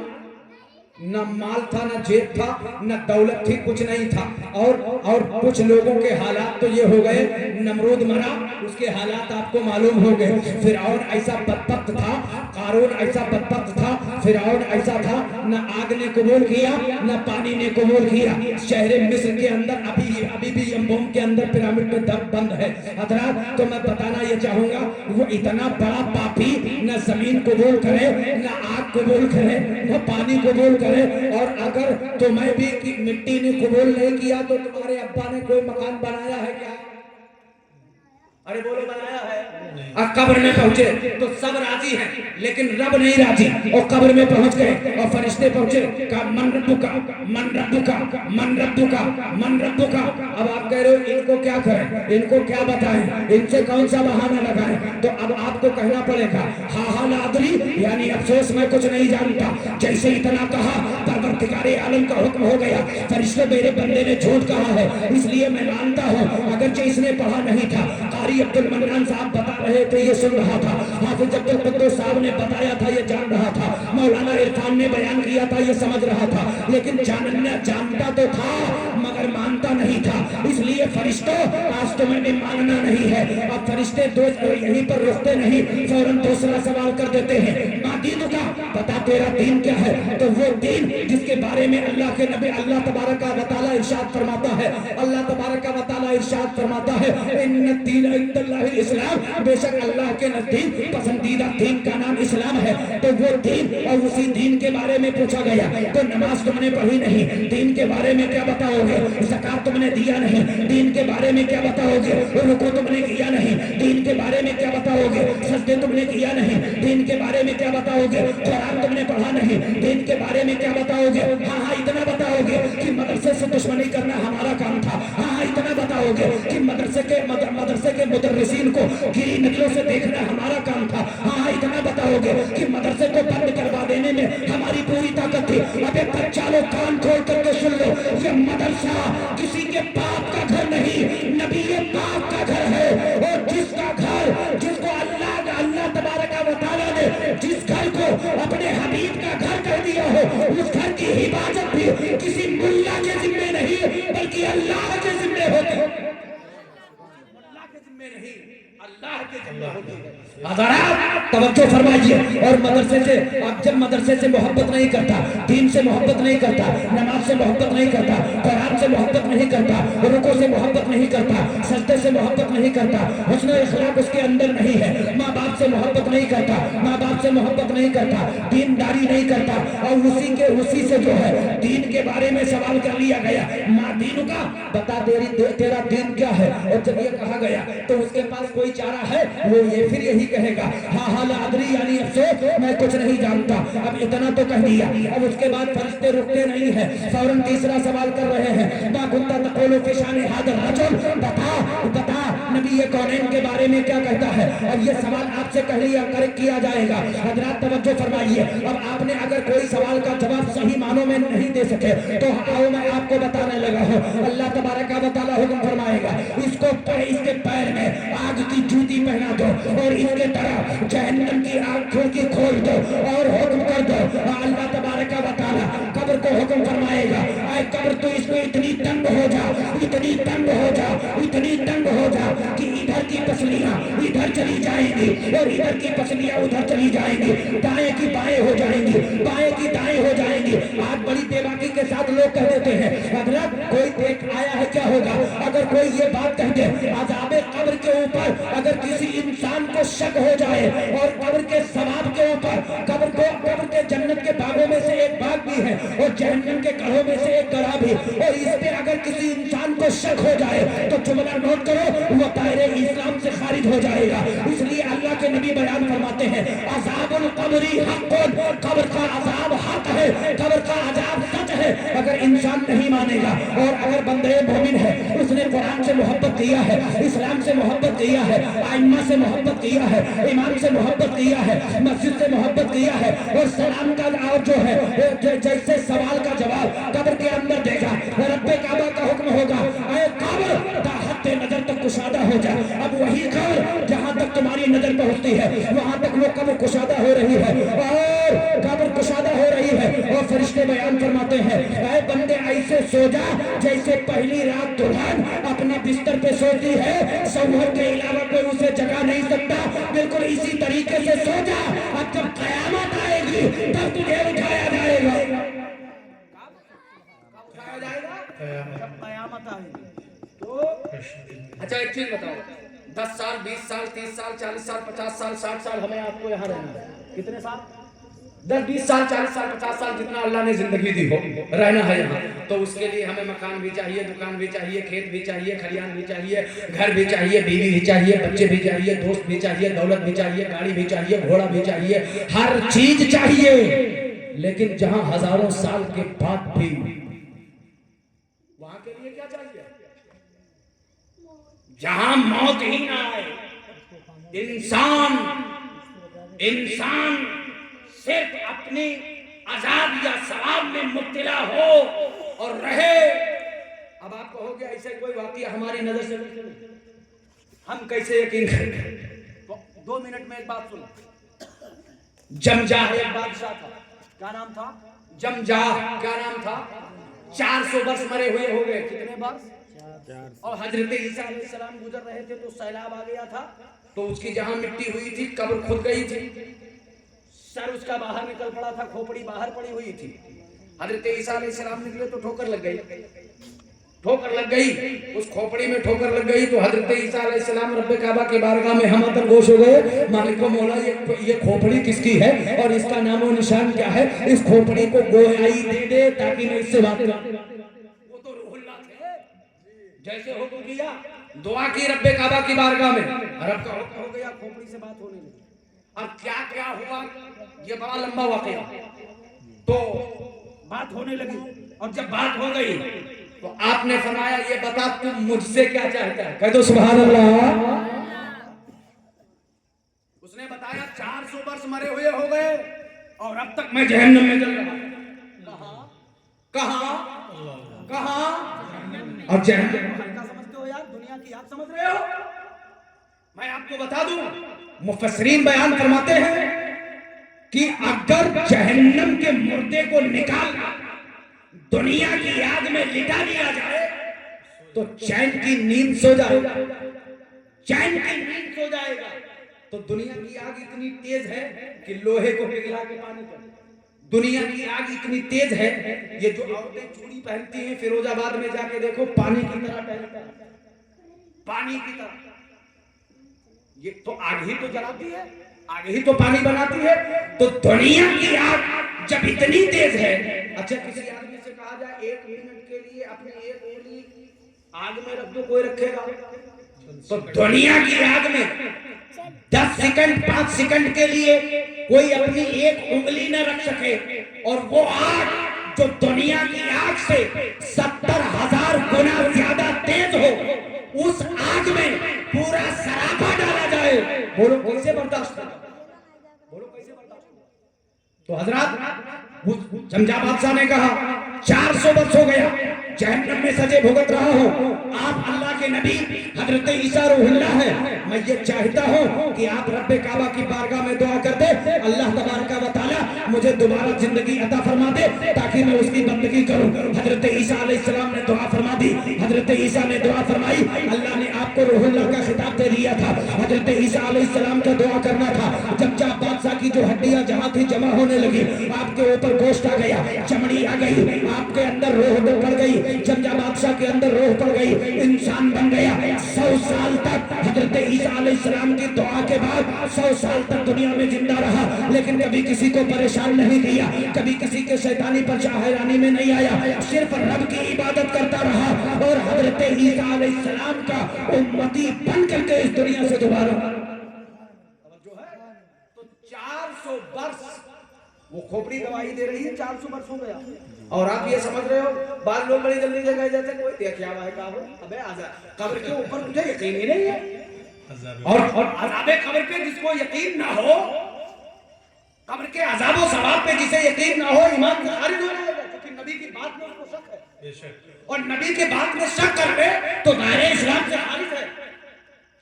न माल था, न जेब था, न दौलत थी, कुछ नहीं था। और कुछ लोगों के हालात तो ये हो गए, नमरूद मरा, उसके हालात आपको मालूम हो गए, फिरौन ऐसा बदबख्त था, कारून ऐसा बदबख्त था, फिरौन ऐसा था, न आग ने कबूल किया न पानी ने कबूल किया। शहर मिस्र के अंदर अभी भी यम्बोम के अंदर पिरामिड में दब बंद है। हजरात, तो मैं बताना ये चाहूंगा, वो इतना बड़ा पापी न जमीन कबूल करे, न आग कबूल करे, न पानी कबूल करे, और अगर तुम्हें भी मिट्टी ने कबूल नहीं किया तो तुम्हारे अब्बा ने कोई मकान बनाया है क्या? अरे बोलो, बनाया है? और कब्र में पहुंचे तो सब राजी हैं, लेकिन रब नहीं राजी, और कब्र में पहुंच गए और फरिश्ते पहुंचे, का मन रब्बुका, मन रब्बुका, मन रब्बुका, मन रब्बुका। अब आप कह रहे हो इनको क्या करें, इनको क्या बताएं, इनसे कौन सा बहाना लगाएं? तो अब आपको कहना पड़ेगा हा लादरी, यानी अफसोस मैं कुछ नहीं जानता। जैसे इतना कहा, परवरदिगारे आलम का हुक्म हो गया, फरिश्ते मेरे बंदे ने झूठ कहा है, इसलिए मैं मानता हूँ, अगरचे इसने पढ़ा नहीं था। अब्दुल मन्नान साहब बता रहे थे, ये सुन रहा था, हाफिज अब्दुल कुद्दूस साहब ने बताया था, ये जान रहा था, मौलाना इरफान ने बयान किया था, ये समझ रहा था, लेकिन जानता तो था मगर मानता नहीं था। इसलिए फरिश्तों, आज तुम्हें भी मानना नहीं है। अब फरिश्ते यहीं पर रुकते नहीं, फौरन दूसरा सवाल कर देते हैं, माँ दीन का बता, तेरा दीन क्या है? तो वो दीन जिसके बारे में अल्लाह के नबी अल्लाह तबारक व तआला इरशाद फरमाता है, अल्लाह तबारक व तआला इरशाद फरमाता है, इन्ना दीन इंदल्लाहिल इस्लाम, बेशक अल्लाह के नजदीक पसंदीदा दीन का नाम इस्लाम है। तो वो दीन, और उसी दीन के बारे में पूछा गया, तो नमाज तुमने पढ़ी नहीं, दीन के बारे में क्या बताओगे? ज़कात तुमने दिया नहीं, दीन के बारे में क्या बताओगे? रुकू तुमने किया नहीं, दीन के बारे में क्या बताओगे? सजदे तुमने किया नहीं, दीन के बारे में क्या बताओगे? कुरान तुमने पढ़ा नहीं, दीन के बारे में क्या बताओगे? हाँ, इतना बताओगे कि मदरसे से दुश्मनी करना हमारा काम था। हाँ, इतना बताओगे कि मदरसे के मुदर्रिसीन को गिरी नजरों से देखना हमारा काम था। हाँ, इतना बताओगे कि मदरसे को बंद करवा देने में हमारी पूरी ताकत थी। अबे बच्चा लोग कान खोल करके सुन लो, ये मदरसा किसी के बाप का घर नहीं, नबी के बाप का घर है। और जिसका घर, जिसको अल्लाह तबारक व तआला ने जिस घर को अपने हबीब का घर कह दिया हो, उस घर की हिफाजत भी किसी मुल्ला के जिम्मे नहीं, बल्कि अल्लाह के जिम्मे होती है। नहीं, अल्लाह के जिम्मे होती है। तवज्जो फरमाइए। और मदरसे से, अब जब मदरसे से मोहब्बत नहीं करता, दीन से मोहब्बत नहीं करता, नमाज से मोहब्बत नहीं करता, कुरान से मोहब्बत नहीं करता, रुकू से मोहब्बत नहीं करता, सजदे से मोहब्बत नहीं करता, हुस्न इखलाक उसके अंदर नहीं है, माँ बाप से मोहब्बत नहीं करता, माँ बाप से मोहब्बत नहीं करता, दीनदारी नहीं करता, और उसी से जो है दीन के बारे में सवाल कर लिया गया, माँ दीन का बता, तेरा दीन क्या है? और जब ये कहा गया तो उसके पास कोई चारा है? वो ये फिर यही कहेगा, हाँ लादरी, यानी अफसोस मैं कुछ नहीं जानता। अब इतना तो कह दिया। अब उसके बाद फरिश्ते रुकते नहीं है, फौरन तीसरा सवाल कर रहे हैं, मा कुंता तक़ूलु फी शानि हाज़ा रजुल, बता नबी ये कौनैन के बारे में क्या कहता है? और ये सवाल आपसे किया जाएगा। हजरात तवज्जो फरमाइए। अब आपने अगर कोई सवाल का जवाब सही इंसानों में नहीं दे सके। तो आओ मैं आपको बताने लगा हूँ, अल्लाह तबारक व तआला हुक्म फरमाएगा, इसके पैर में आग की जूती पहना दो और इसके तरह जहन्नम की आंखों की खोल दो और हुक्म कर दो। अल्लाह तबारक व तआला कब्र को हुक्म फरमाएगा, ऐ कब्र तू इसमें इतनी तंग हो जा, इतनी तंग हो जा, इतनी तंग हो जा कि इधर की पसलियां इधर चली जाएंगी और इधर की पसलियां उधर चली जाएंगी, दाएं की बाएं हो जाएंगी, बाएं की दाएं हो जाएंगी। आज बड़ी बेबाकी के साथ लोग कह देते हैं, हजरत कोई देख आया है क्या होगा? अगर कोई ये बात कह दे अज़ाबे कब्र के ऊपर, अगर किसी इंसान को शक हो जाए और कब्र के सवाब के ऊपर, कब्र के जन्नत के बागों में से एक बाग भी है और जहन्नम के गढ़ों में से एक गढ़ा भी, और इस पे अगर किसी इंसान को शक हो जाए तो जुमला नोट करो, वो दायरे इस्लाम से खारिज हो जाएगा। इसलिए अल्लाह के नबी बयान फरमाते हैं, अज़ाबुल क़ब्री हक़्क़ुन, कब्र का अज़ाब हक है, कब्र का अज़ाब सच है। अगर इंसान नहीं मानेगा और अगर बंदे मोमिन है, उसने कुरान से मोहब्बत किया है, इस्लाम से मोहब्बत किया है, आइम्मा से मोहब्बत किया है, इमाम से मोहब्बत किया है, मस्जिद से मोहब्बत किया है, और सलाम का और जो है जैसे सवाल का जवाब कब्र के अंदर देगा, रब्बे काबा का हुक्म होगा, ऐ कब्र ताहते नजर तक कुशादा हो जा। अब वही कब्र जहां तक तुम्हारी नजर पहुंचती है वहां तक वो कब्र कुशादा हो रही है, और कब्र कुशादा हो रही है। और फरिश्ते बयान फरमाते हैं, ऐ बंदे ऐसे सो जा जैसे पहली रात दुल्हन अपने बिस्तर पे सोती है, शौहर के अलावा कोई उसे जगा नहीं सकता, बिल्कुल इसी तरीके से सो जा। अब जब कयामत आएगी तब तुझे उठाया जाएगा। उठाया जाएगा जब कयामत आएगी। तो अच्छा एक चीज बताओ, 10 साल 20 साल 30 साल 40 साल 50 साल 60 साल हमें आपको यहाँ रहना है, कितने साल? 10 20 साल 40 साल 50 साल जितना अल्लाह ने जिंदगी दी हो रहना है यहाँ, तो उसके लिए हमें मकान भी चाहिए, दुकान भी चाहिए, खेत भी चाहिए, खलियान भी चाहिए, घर भी चाहिए, बीवी भी चाहिए, बच्चे भी चाहिए, दोस्त भी चाहिए, दौलत भी चाहिए, गाड़ी भी चाहिए, घोड़ा भी चाहिए, हर चीज चाहिए। लेकिन जहां हजारों साल के बाद भी वहां के लिए क्या चाहिए? जहां मौत ही ना आए, इंसान सिर्फ अपनी अजाब या सवाब में मुब्तला हो और रहे। अब आप कहोगे ऐसे कोई वाकया हमारी नजर से हम कैसे यकीन करें? तो 2 मिनट में एक बात सुनो। जमजाह एक बादशाह था, क्या नाम था? जमजाह। क्या नाम था? 400 वर्ष मरे हुए हो गए। कितने वर्ष? और हजरत ईसा अलैहिस्सलाम गुजर रहे थे तो सैलाब आ गया था, तो उसकी जहां मिट्टी हुई थी कब्र खुद गई थी, सर उसका बाहर निकल पड़ा था, खोपड़ी बाहर पड़ी हुई थी। हजरत ईसा अलैहिस्सलाम निकले तो ठोकर लग गई, उस खोपड़ी में ठोकर लग गई। तो हजरत ईसा अलैहिस्सलाम रब्बे काबा की बारगाह में हम अंदर गोश हो गए, मालिक मौला ये खोपड़ी किसकी है और इसका नामो निशान क्या है? इस खोपड़ी को गोयाई दे दे ताकि मैं इससे बात करूं। वो तो रूहुल्लाह थे, जैसे हुक्म किया दुआ की रब्बे काबा की बारगाह में, रब का हुक्म हो गया, खोपड़ी से बात होने लगी। अब क्या क्या हुआ ये बड़ा लंबा वाकया। तो बात होने लगी, और जब बात हो गई तो आपने फरमाया, ये बता तू मुझसे क्या चाहता है? कह दो सुभान अल्लाह। उसने बताया 400 वर्ष मरे हुए हो गए और अब तक मैं जहन्नम में जल रहा हूं। कहां और जहन्नम समझते हो यार, दुनिया की आग समझ रहे हो? मैं आपको बता दूं, मुफस्सिरीन बयान फरमाते हैं कि अगर जहन्नम के मुर्दे को निकाल दुनिया की आग में लिटा दिया जाए तो चैन की नींद सो जाएगा, चैन की नींद सो जाएगा। तो दुनिया की आग इतनी तेज है कि लोहे को पिघला के पानी कर, दुनिया की आग इतनी तेज है, ये जो औरतें चूड़ी पहनती हैं फिरोजाबाद में जाके देखो, पानी की तरह टहलता है, पानी की तरह। ये तो आग ही तो जलाती है, आग ही तो पानी बनाती है। तो दुनिया की आग जब इतनी तेज है, अच्छा किसी आदमी से कहा जाए 1 मिनट के लिए अपनी एक उंगली आग में रख दो, कोई रखेगा? तो दुनिया की आग में 10 सेकंड 5 सेकंड के लिए कोई अपनी एक उंगली न रख सके, और वो आग जो दुनिया की आग से 70,000 गुना ज्यादा तेज हो, उस आग में पूरा सराफा डाला जाए, बोलो कैसे बर्दाश्त होगा? बोलो कैसे बर्दाश्त होगा? तो हजरात जमजा बादशाह ने कहा 400 वर्ष हो गया जहन्नम में सजे भुगत रहा हूँ, आप अल्लाह के नबी हजरत ईसा रूहुल्लाह है, मैं ये चाहता हूँ कि आप रब्बे काबा की बारगाह में दुआ कर दे, अल्लाह तबारक व तआला मुझे दोबारा जिंदगी अता फरमा दे ताकि मैं उसकी बंदगी करूँ। हजरत ईसा अलैहिस्सलाम ने दुआ फरमा दी, हजरत ईसा ने दुआ फरमाई, अल्लाह ने आपको रूहुल्लाह का खिताब दे दिया था, हजरत ईसा अलैहिस्सलाम का दुआ करना था। जमजा बादशाह की जो हड्डियां जहां थी जमा होने लगी, आपके ऊपर गोश्त आ गया, चमड़ी आ गई, आपके अंदर रूह पड़ गई, जमजा बादशाह के अंदर रूह पड़ गई, इंसान बन गया। 100 साल तक हजरत ईसा अलैहिस्सलाम की दुआ के बाद 100 साल तक दुनिया में जिंदा रहा, लेकिन कभी किसी को परेशान नहीं किया, कभी किसी के शैतानी पर हैरानी में नहीं आया, सिर्फ रब की इबादत करता रहा और हजरत ईसा अलैहिस्सलाम का उम्मती बन करके इस दुनिया से दोबारा जो है तो 400 वर्ष वो खोपड़ी गवाही दे रही है, 400 वर्ष हो गया। और आप ये समझ रहे हो, बाद लोग बड़ी जल्दी जगह जाते कोई देखा हुआ है कब्र, अबे आजा कब्र के ऊपर तुझे यकीन ही नहीं है। और अज़ाबे कब्र पे जिसको यकीन ना हो, कब्र के अज़ाब और सवाब पे जिसे यकीन ना हो, ईमान से खारिज हो जाएगा, क्योंकि नबी की बात में उसको शक है, और नबी के बात में शक कर ले तो दायरे इस्लाम से खारिज है।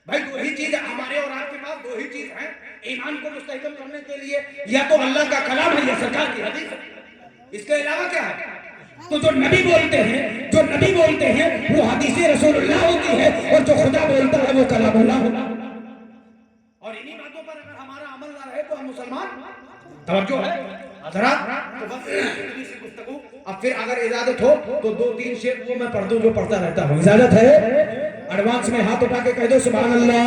भाई दो ही चीज है हमारे और आपके पास, दो ही चीज है ईमान को मुस्तहकम करने के लिए, या तो अल्लाह का कलाम है या सरकार की हदीस है, इसके अलावा क्या है? तो जो नबी बोलते हैं वो हदीसे रसूलुल्लाह होती है, और जो खुदा बोलता है वो कलामुल्लाह होता है। और इन्हीं बातों पर अगर हमारा अमल ना रहे तो हम मुसलमान तवज्जो है हजरात। तो बस इतनी सी गुफ्तगू, अब फिर अगर इजाजत हो तो 2-3 शेर वो मैं पढ़ दूं जो पढ़ता रहता हूं, इजाजत है? एडवांस में हाथ उठा के कह दो सुभान अल्लाह,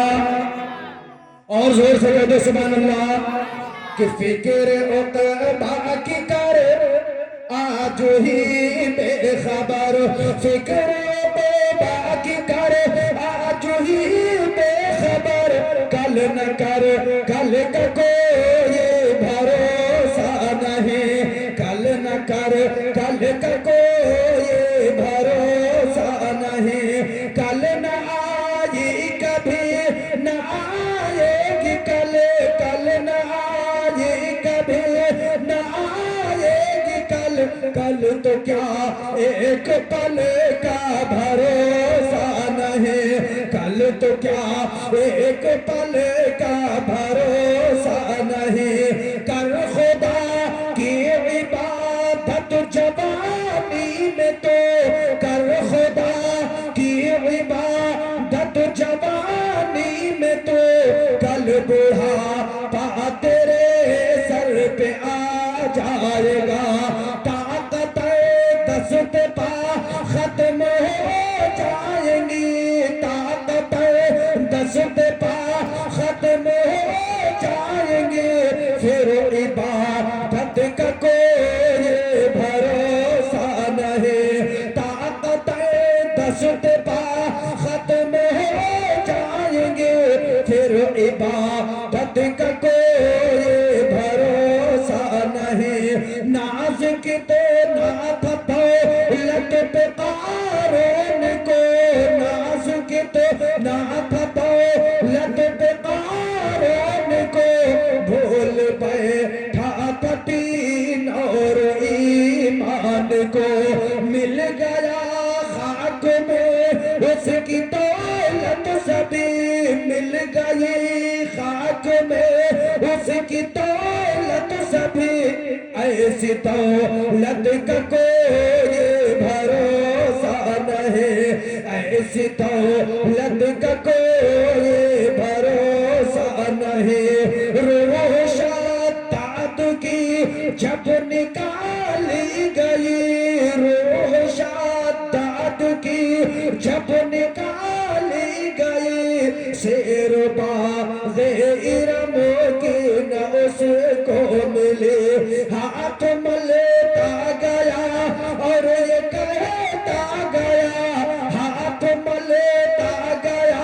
और जोर से कह दो सुभान अल्लाह। कि फिक्र उतबा की कर आज ही बेखबर, फिक्र उतबा की कर आज ही बेखबर, कल न कर कल का कोई भरोसा नहीं, कल न कर कल का कोई भरोसा नहीं, कल न आई कभी न आएगी कल, कल न आई कभी न आएगी कल, कल तो क्या एक पल का भरोसा नहीं, कल तो क्या एक पल का भरोसा नहीं, कर खुदा की इबादत जवानी में तो, कर खुदा की इबादत जवानी में तो, कल बुढ़ापा तेरे सर पे आ जाएगा, ताकत दस्त पा खत्म हो जाएंगी, ताकत दस्त पा खत्म हो जाएंगे, फिर इबादत का कोई भरोसा नहीं, ताकत दस्त पा खत्म हो जाएंगे, फिर इबादत का कोई भरोसा नहीं, नाज़िक तो नाथ दौलत पे कारों को, नाज़िक तो नाथ दौलत पे कारों को, भूल बैठा तीन और ईमान को, मिल गया खाक में उसकी दौलत सभी, मिल गई खाक में उसकी दौलत सभी, ऐसी दौलत का कोई भरोसा नहीं, ऐसी दौलत का कोई भरोसा नहीं, रूह शादात की जब निकाली गई, रूह शादात की जब निकाली गई, शेर बाज़े इरम की न उसको मिले, हाथ मलता गया और ये कहता गया, हाथ मलता गया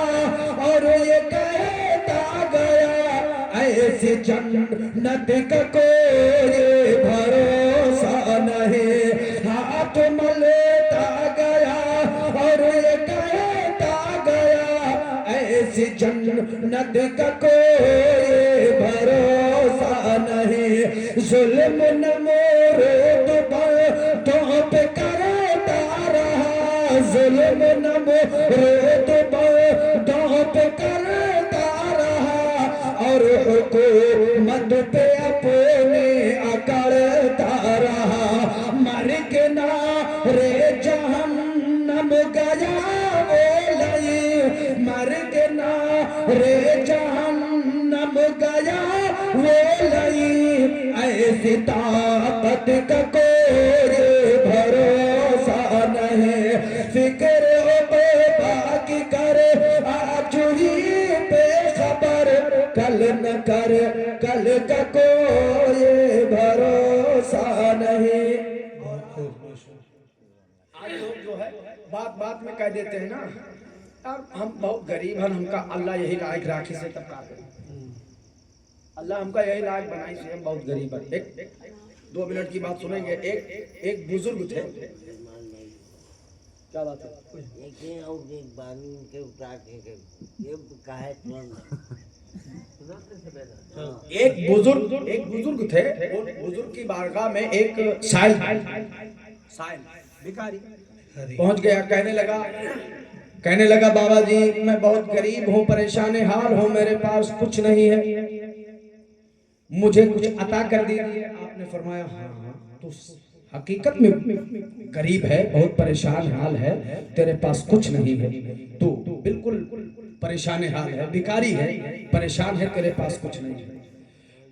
और ये कहता गया, ऐसी जन्नत का कोई भरोसा नहीं, हाथ मलता गया और ये कहता गया, ऐसी जन्नत का कोई भरोसा नहीं, जुल्म न मोरे ظلم نمرود داغ پہ کرتا رہا اور حکومت پہ اپنے اکڑتا رہا مر کے نارے جہنم گیا وہ لئی مر کے نارے جہنم گیا وہ لئی ایسی طاقت کا کوئی بھروسہ نہیں فکر باقی کرے آج ہی بے خبر کل نہ کر کل کا کوئی بھروسہ نہیں آج لوگ جو ہے بات بات میں کہہ دیتے ہیں نا اب ہم بہت غریب ہیں ہم کا اللہ یہی لائق راکھی سے تب کہتے ہیں اللہ ہم کا یہی لائق بنائی سے ہم بہت غریب ہیں ایک 2 منٹ کی بات سنیں گے ایک بزرگ تھے کیا بات ہے ایک بزرگ تھے بزرگ کی بارگاہ میں ایک سائل بھکاری پہنچ گیا کہنے لگا بابا جی میں بہت غریب ہوں پریشان حال ہوں میرے پاس کچھ نہیں ہے مجھے کچھ عطا کر دیجیے آپ نے فرمایا ہاں تو حقیقت میں غریب ہے بہت پریشان حال ہے تیرے پاس کچھ نہیں ہے تو بالکل پریشان حال ہے بھکاری ہے پریشان ہے تیرے پاس کچھ نہیں ہے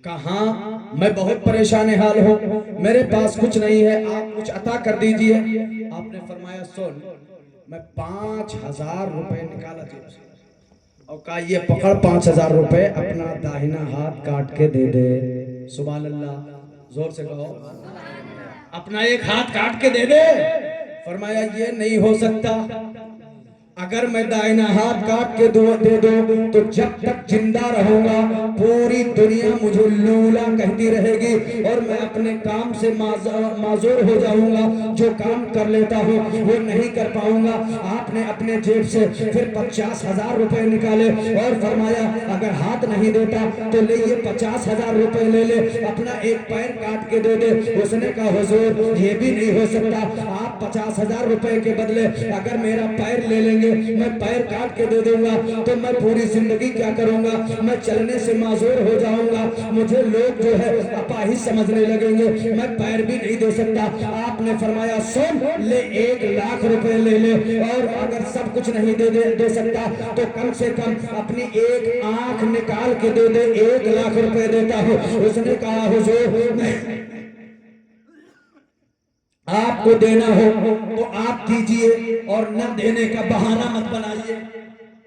کہاں میں بہت پریشان حال ہوں میرے پاس کچھ نہیں ہے آپ کچھ عطا کر دیجئے آپ نے فرمایا سن میں 5,000 روپے نکالا جیب سے اور کہا یہ پکڑ 5,000 روپے اپنا داہنا ہاتھ کاٹ کے دے دے سبحان اللہ زور سے کہو اپنا ایک ہاتھ کاٹ کے دے دے فرمایا یہ نہیں ہو سکتا اگر میں دائنا ہاتھ کاٹ کے دے دوں تو جب تک زندہ رہوں گا پوری دنیا مجھے لولا کہتی رہے گی اور میں اپنے کام سے معذور ہو جاؤں گا جو کام کر لیتا ہوں وہ نہیں کر پاؤں گا آپ نے اپنے جیب سے پھر 50,000 روپے نکالے اور فرمایا اگر ہاتھ نہیں دیتا تو لے یہ 50,000 روپے لے لے اپنا ایک پیر کاٹ کے دے دے اس نے کہا حضور یہ بھی نہیں ہو سکتا آپ 50,000 روپے کے بدلے اگر میرا پیر لے لیں گے میں پیر کاٹ کے دے دوں گا تو میں پوری زندگی کیا کروں گا میں چلنے سے معذور ہو جاؤں گا مجھے لوگ جو ہے اپاہج سمجھنے لگیں گے میں پیر بھی نہیں دے سکتا آپ نے فرمایا سن لے 1,00,000 روپے لے لے اور اگر سب کچھ نہیں دے سکتا تو کم سے کم اپنی ایک آنکھ نکال کے دے دے 1,00,000 روپے دیتا ہوں اس نے کہا حضور میں آپ کو دینا ہو تو آپ دیجئے اور نہ دینے کا بہانہ مت بنائیے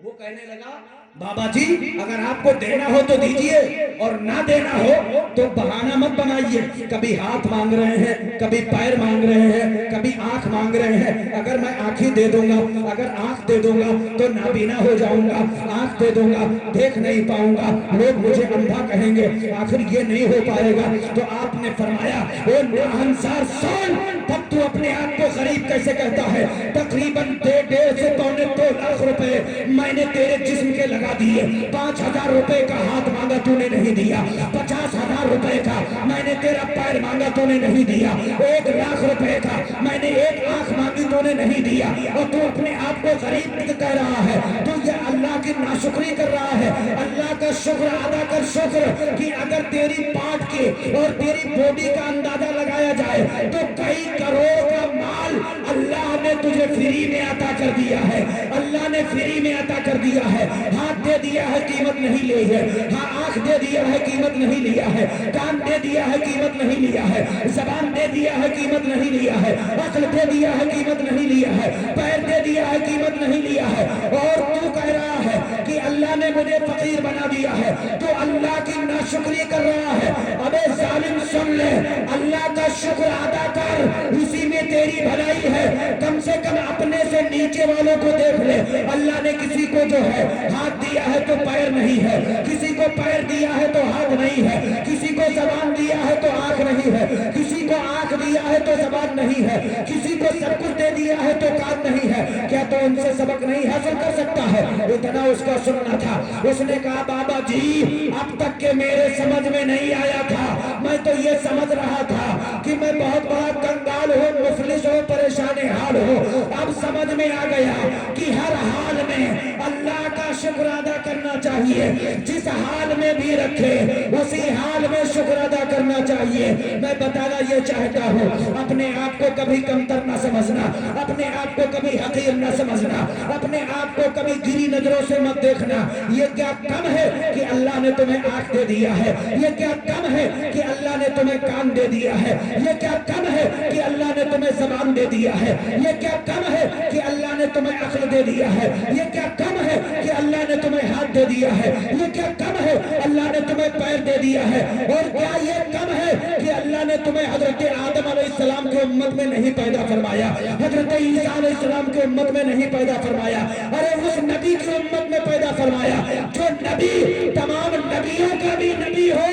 وہ کہنے لگا بابا جی اگر آپ کو دینا ہو تو دیجئے اور نہ دینا ہو تو بہانہ مت بنائیے کبھی ہاتھ مانگ رہے ہیں کبھی پیر مانگ رہے ہیں کبھی آنکھ مانگ رہے ہیں اگر میں آنکھ ہی دے دوں گا اگر آنکھ دے دوں گا تو نابینا ہو جاؤں گا آنکھ دے دوں گا دیکھ نہیں پاؤں گا لوگ مجھے اندھا کہیں گے آخر یہ نہیں ہو پائے گا تو آپ نے فرمایا اے ناانصار سن تب تو اپنے آپ کو غریب کیسے کہتا ہے تقریباً 1.5 سے 2.25 لاکھ روپے میں نے تیرے جسم کے لگا دیے 5,000 روپے کا ہاتھ مانگا تو نے نہیں دیا 50,000 روپے کا میں نے تیرا پیر مانگا تو نے نہیں دیا 1,00,000 روپے کا میں نے ایک آنکھ مانگی تو نے نہیں دیا اور تو اپنے آپ کو غریب کہہ رہا ہے تو یہ اللہ کی ناشکری کر رہا ہے اللہ کا شکر ادا کر شکر کہ اگر تیری پاٹ کے اور تیری بوڈی کا اندازہ لگایا جائے تو کئی کروڑ کا مال اللہ نے تجھے فری میں عطا کر دیا ہے اللہ نے فری میں عطا کر دیا ہے ہاتھ دے دیا ہے قیمت نہیں لی ہے ہاں آنکھ دے دیا ہے قیمت نہیں لیا ہے کان دے دیا ہے قیمت نہیں لیا ہے زبان دے دیا ہے قیمت نہیں لیا ہے عقل دے دیا ہے قیمت نہیں لیا ہے پیر دے دیا ہے قیمت نہیں لیا ہے اور تو کہہ رہا ہے کہ اللہ نے مجھے فقیر بنا دیا ہے تو اللہ کی ناشکری کر رہا ہے ابے ظالم سن لے اللہ کا شکر ادا کر اسی میں تیری بھلائی ہے کم سے کم اپنے سے نیچے والوں کو دیکھ لے اللہ نے کسی کو جو ہے ہاتھ دیا ہے تو پیر نہیں ہے کسی کو پیر دیا ہے تو ہاتھ نہیں ہے کسی کو زبان دیا ہے تو آنکھ نہیں ہے کسی کو آنکھ دیا ہے تو زبان نہیں ہے کسی کو سب کچھ دے دیا ہے تو کان نہیں ہے کیا تو ان سے سبق نہیں حاصل کر سکتا ہے اتنا اس کا سننا تھا اس نے کہا بابا جی اب تک کہ میرے سمجھ میں نہیں آیا تھا میں تو یہ سمجھ رہا تھا کہ میں بہت بڑا کنگال ہوں مفلس ہوں پریشان حال ہو، اب سمجھ میں آ گیا کہ ہر حال میں اللہ کا شکر ادا کرنا چاہیے، جس حال میں بھی رکھے اسی حال میں شکر ادا کرنا چاہیے۔ میں بتانا یہ چاہتا ہوں، اپنے آپ کو کبھی کمتر نہ سمجھنا، اپنے آپ کو کبھی حقیر نہ سمجھنا، اپنے آپ کو کبھی گری نظروں سے مت دیکھنا۔ یہ کیا کم ہے کہ اللہ نے تمہیں آنکھ دے دیا ہے، یہ کیا کم ہے کہ اللہ نے تمہیں کان دے دیا ہے، یہ کیا کم ہے کہ اللہ نے تمہیں زبان دے دیا ہے، یہ کیا کم ہے کہ اللہ نے تمہیں عقل دے دیا ہے، یہ کیا کم ہے کہ اللہ نے تمہیں ہاتھ دے دیا ہے، یہ کیا کم ہے اللہ نے تمہیں پیر دے دیا ہے، اور کیا یہ کم ہے کہ اللہ نے تمہیں حضرت آدم علیہ السلام کی امت میں نہیں پیدا فرمایا، حضرت عیسیٰ علیہ السلام کی امت میں نہیں پیدا فرمایا، ارے اس نبی کی امت میں پیدا فرمایا جو نبی تمام نبیوں کا بھی نبی ہو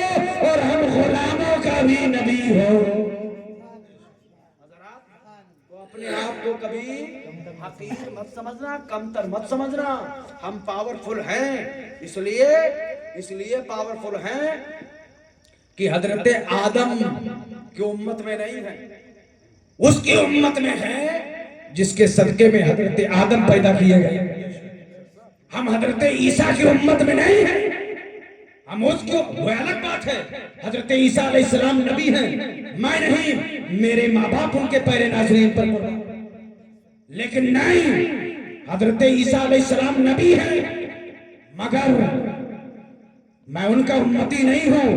اور ہم غلاموں کا بھی نبی ہو۔ تو اپنے آپ کو کبھی حقیر مت سمجھنا، کمتر مت سمجھنا۔ ہم پاورفل ہیں، اس لیے پاورفل ہیں کہ حضرت آدم کی امت میں نہیں ہے، اس کی امت میں ہے جس کے صدقے میں حضرت آدم پیدا کیے گئے۔ ہم حضرت عیسیٰ کی امت میں نہیں ہیں، ہم اس کو، وہ الگ بات ہے، حضرت عیسیٰ علیہ السلام نبی ہیں، میں نہیں، میرے ماں باپ ان کے پیر ناظرین پر پڑا، لیکن نہیں، حضرت عیسیٰ علیہ السلام نبی ہیں، مگر میں ان کا امتی نہیں ہوں،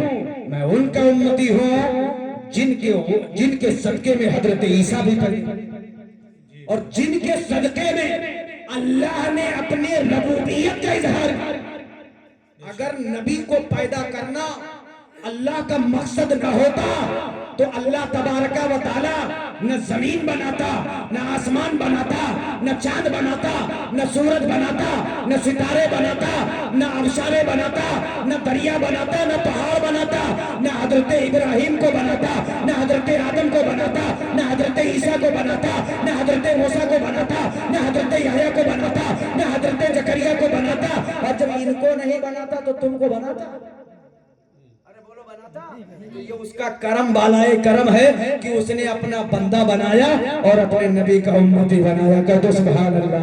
میں ان کا امتی ہوں جن کے صدقے میں حضرت عیسیٰ بھی پیدا، اور جن کے صدقے میں اللہ نے اپنے ربوبیت کا اظہار کیا۔ اگر نبی کو پیدا کرنا اللہ کا مقصد نہ ہوتا تو اللہ تبارک و تعالی نہ زمین بناتا، نہ آسمان بناتا، نہ چاند بناتا، نہ سورج بناتا، نہ ستارے بناتا، نہ آبشارے بناتا، نہ دریا بناتا، نہ پہاڑ بناتا، نہ حضرت ابراہیم کو بناتا، نہ حضرت آدم کو بناتا، نہ حضرت عیسیٰ کو بناتا، نہ حضرت موسیٰ کو بناتا، نہ حضرت یحییٰ کو بناتا، نہ حضرت زکریا کو بناتا، اور جب ان کو نہیں بناتا تو تم کو بناتا؟ ارے بولو بناتا؟ یہ اس کا کرم بالائے کرم ہے کہ اس نے اپنا بندہ بنایا اور اپنے نبی کا امتی بنایا۔ کہہ دو سبحان اللہ۔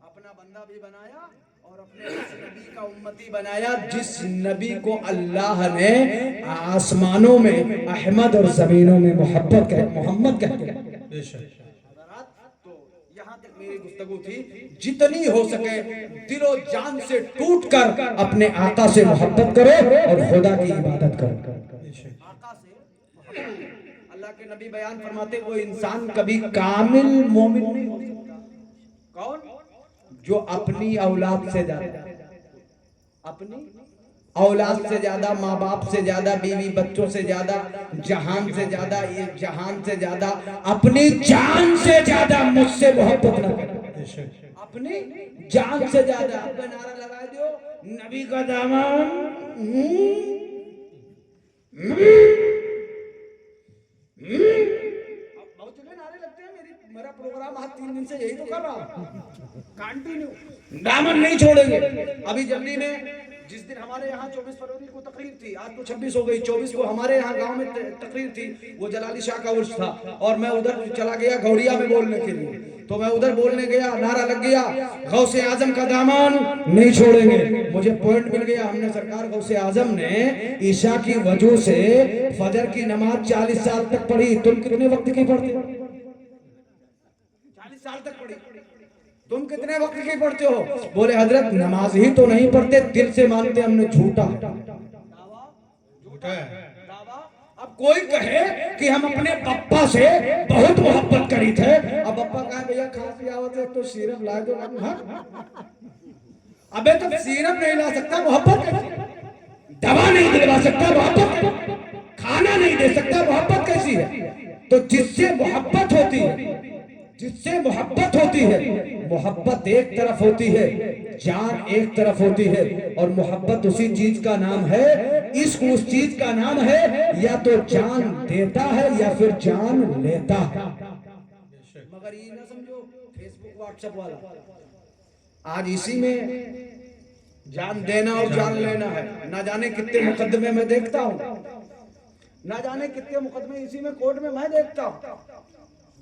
اپنا بندہ بھی بنایا اور اپنے نبی کا امتی بنایا، جس نبی کو اللہ نے آسمانوں میں احمد اور زمینوں میں محمد کہتے ہیں۔ تو یہاں تک میری گفتگو تھی، جتنی ہو سکے دل و جان سے ٹوٹ کر اپنے آقا سے محبت کرو اور خدا کی عبادت کرو۔ آقا سے محبت، اللہ کے نبی بیان فرماتے وہ انسان کبھی کامل مومن نہیں ہو سکتا۔ کون؟ جو اپنی اولاد سے زیادہ، اپنی اولاد سے زیادہ، ماں باپ سے زیادہ، بیوی بچوں سے زیادہ، جہان سے زیادہ، یہ جہان سے زیادہ، اپنی جان سے زیادہ مجھ سے محبت نہ کرے، اپنی جان سے زیادہ۔ اب نعرہ لگا دیو نبی کا دامن، بہت جگہ نعرے لگتے ہیں، میرا پروگرام آج 3 دن سے یہی تو کر رہا ہوں، کنٹینیو دامن نہیں چھوڑیں گے۔ ابھی جلدی میں جس دن ہمارے یہاں 24 فروری کو تقریر تھی، آج تو 26 ہو گئی، 24 کو ہمارے یہاں گاؤں میں تقریر تھی، وہ جلالی شاہ کا عرس تھا، اور میں ادھر چلا گیا گھوڑیا میں بولنے کے لیے، تو میں ادھر بولنے گیا، نعرہ لگ گیا غوث اعظم کا دامن نہیں چھوڑیں گے۔ مجھے پوائنٹ مل گیا، ہم نے سرکار غوث اعظم نے عشاء کی وجہ سے فجر کی نماز 40 سال تک پڑھی، تم کتنے وقت کی پڑھتے ہو؟ 40 سال تک پڑھی، تم کتنے وقت کی پڑھتے ہو؟ بولے حضرت نماز ہی تو نہیں پڑھتے، دل سے مانتے ہم نے جھوٹا ہے۔ اب کوئی کہے کہ ہم اپنے پپا سے بہت محبت کری تھے، اب پپا کہا بھیا کھانسی آوت ہے تو سیرپ لائے دو، ابے تو سیرپ نہیں لا سکتا محبت کیسی؟ دوا نہیں دلوا سکتا محبت، کھانا نہیں دے سکتا محبت کیسی ہے؟ تو جس سے محبت ہوتی ہے، جس سے محبت ہوتی ہے، محبت ایک طرف ہوتی ہے، جان ایک طرف ہوتی ہے، اور محبت اسی چیز کا نام ہے، عشق اس چیز کا نام ہے، یا تو جان دیتا ہے یا پھر جان لیتا ہے۔ مگر یہ نہ سمجھو فیس بک واٹس ایپ والا، آج اسی میں جان دینا اور جان لینا ہے۔ نہ جانے کتنے مقدمے میں دیکھتا ہوں، نہ جانے کتنے مقدمے اسی میں کورٹ میں میں دیکھتا ہوں،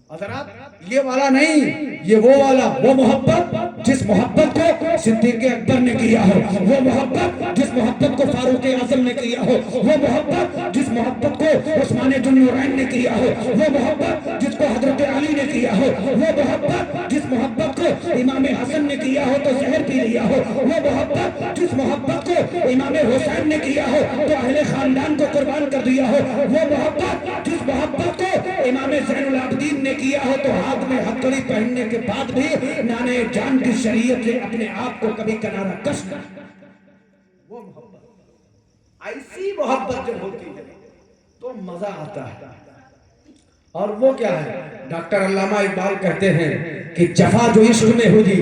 حضرات یہ والا نہیں، یہ وہ والا، وہ محبت جس محبت کو صدیق اکبر نے کیا ہو، وہ محبت جس محبت کو فاروق اعظم نے کیا ہو، وہ محبت جس محبت کو عثمان ذو النورین نے کیا ہو، وہ محبت جس کو حضرت علی نے کیا ہو، وہ محبت جس محبت کو امام حسن نے کیا ہو تو زہر پی لیا ہو، وہ محبت جس محبت کو امام حسین نے کیا ہو تو اہل خاندان کو قربان کر دیا ہو، وہ محبت جس محبت کو امام زین العابدین نے کیا ہو تو ہاتھ میں ہتھکڑی پہننے کے بعد بھی نانے جان کی شریعت سے اپنے آپ کو کبھی کنارہ کش نہ، وہ محبت، ایسی محبت جب ہوتی ہے تو مزہ آتا ہے۔ اور وہ کیا ہے؟ ڈاکٹر علامہ اقبال کہتے ہیں کہ جفا جو عشق میں ہوگی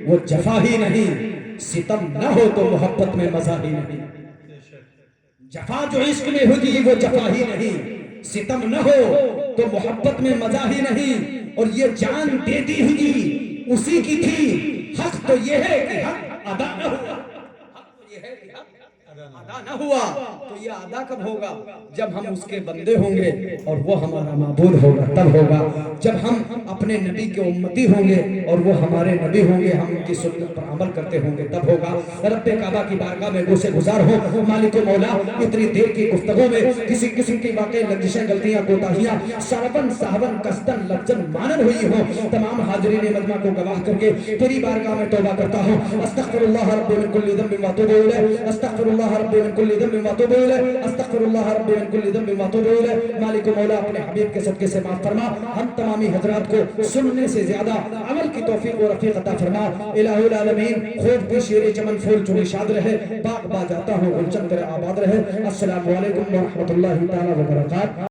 وہ جفا ہی نہیں، ستم نہ ہو تو محبت میں مزہ ہی نہیں۔ جفا جو عشق میں ہوگی وہ جفا ہی نہیں، ستم نہ ہو تو محبت میں مزہ ہی نہیں۔ اور یہ جان دے دی ہوئی اسی کی تھی، حق تو یہ ہے کہ حق ادا نہ ہوا، حق تو یہ ہے کہ حق ادا نہ ہوا، تو یہ ادا کب ہوگا؟ جب ہم اس کے بندے ہوں گے اور وہ ہمارا معبود ہوگا، تب ہوگا۔ جب ہم اپنے نبی کے امتی ہوں گے اور وہ ہمارے نبی ہوں گے، ہم ان کی سنت پر عمل کرتے ہوں گے، تب ہوگا۔ رب کعبہ کی بارگاہ میں گوشے گزار ہوں، مالک و مولا اتنی دیر کی گفتگو میں کسی قسم کی واقعی لغزشیں، غلطیاں، کوتاہیاں سربن صاحبن قصدن لفظن مانن ہوئی ہوں، تمام حاضرین مجمع کو گواہ کر کے تیری بارگاہ میں توبہ کرتا ہوں۔ استغفر اللہ رب من کل ذنب واتوب الیہ، استغفر اللہ رب من کل ذنب واتوب الیہ، استغفر اللہ رب من کل ذنب واتوب الیہ۔ مالک و مولا اپنے حبیب کے صدقے سے معاف فرما، ہم تمامی حضرات کو سننے سے زیادہ عمل کی توفیق و رفیق عطا فرما۔ الہ العالمین خوب کی شیر چمن پھول چوری شاد رہے، باغ با جاتا ہوں گلشن تیرے آباد رہے۔ السلام علیکم ورحمۃ اللہ تعالی وبرکاتہ۔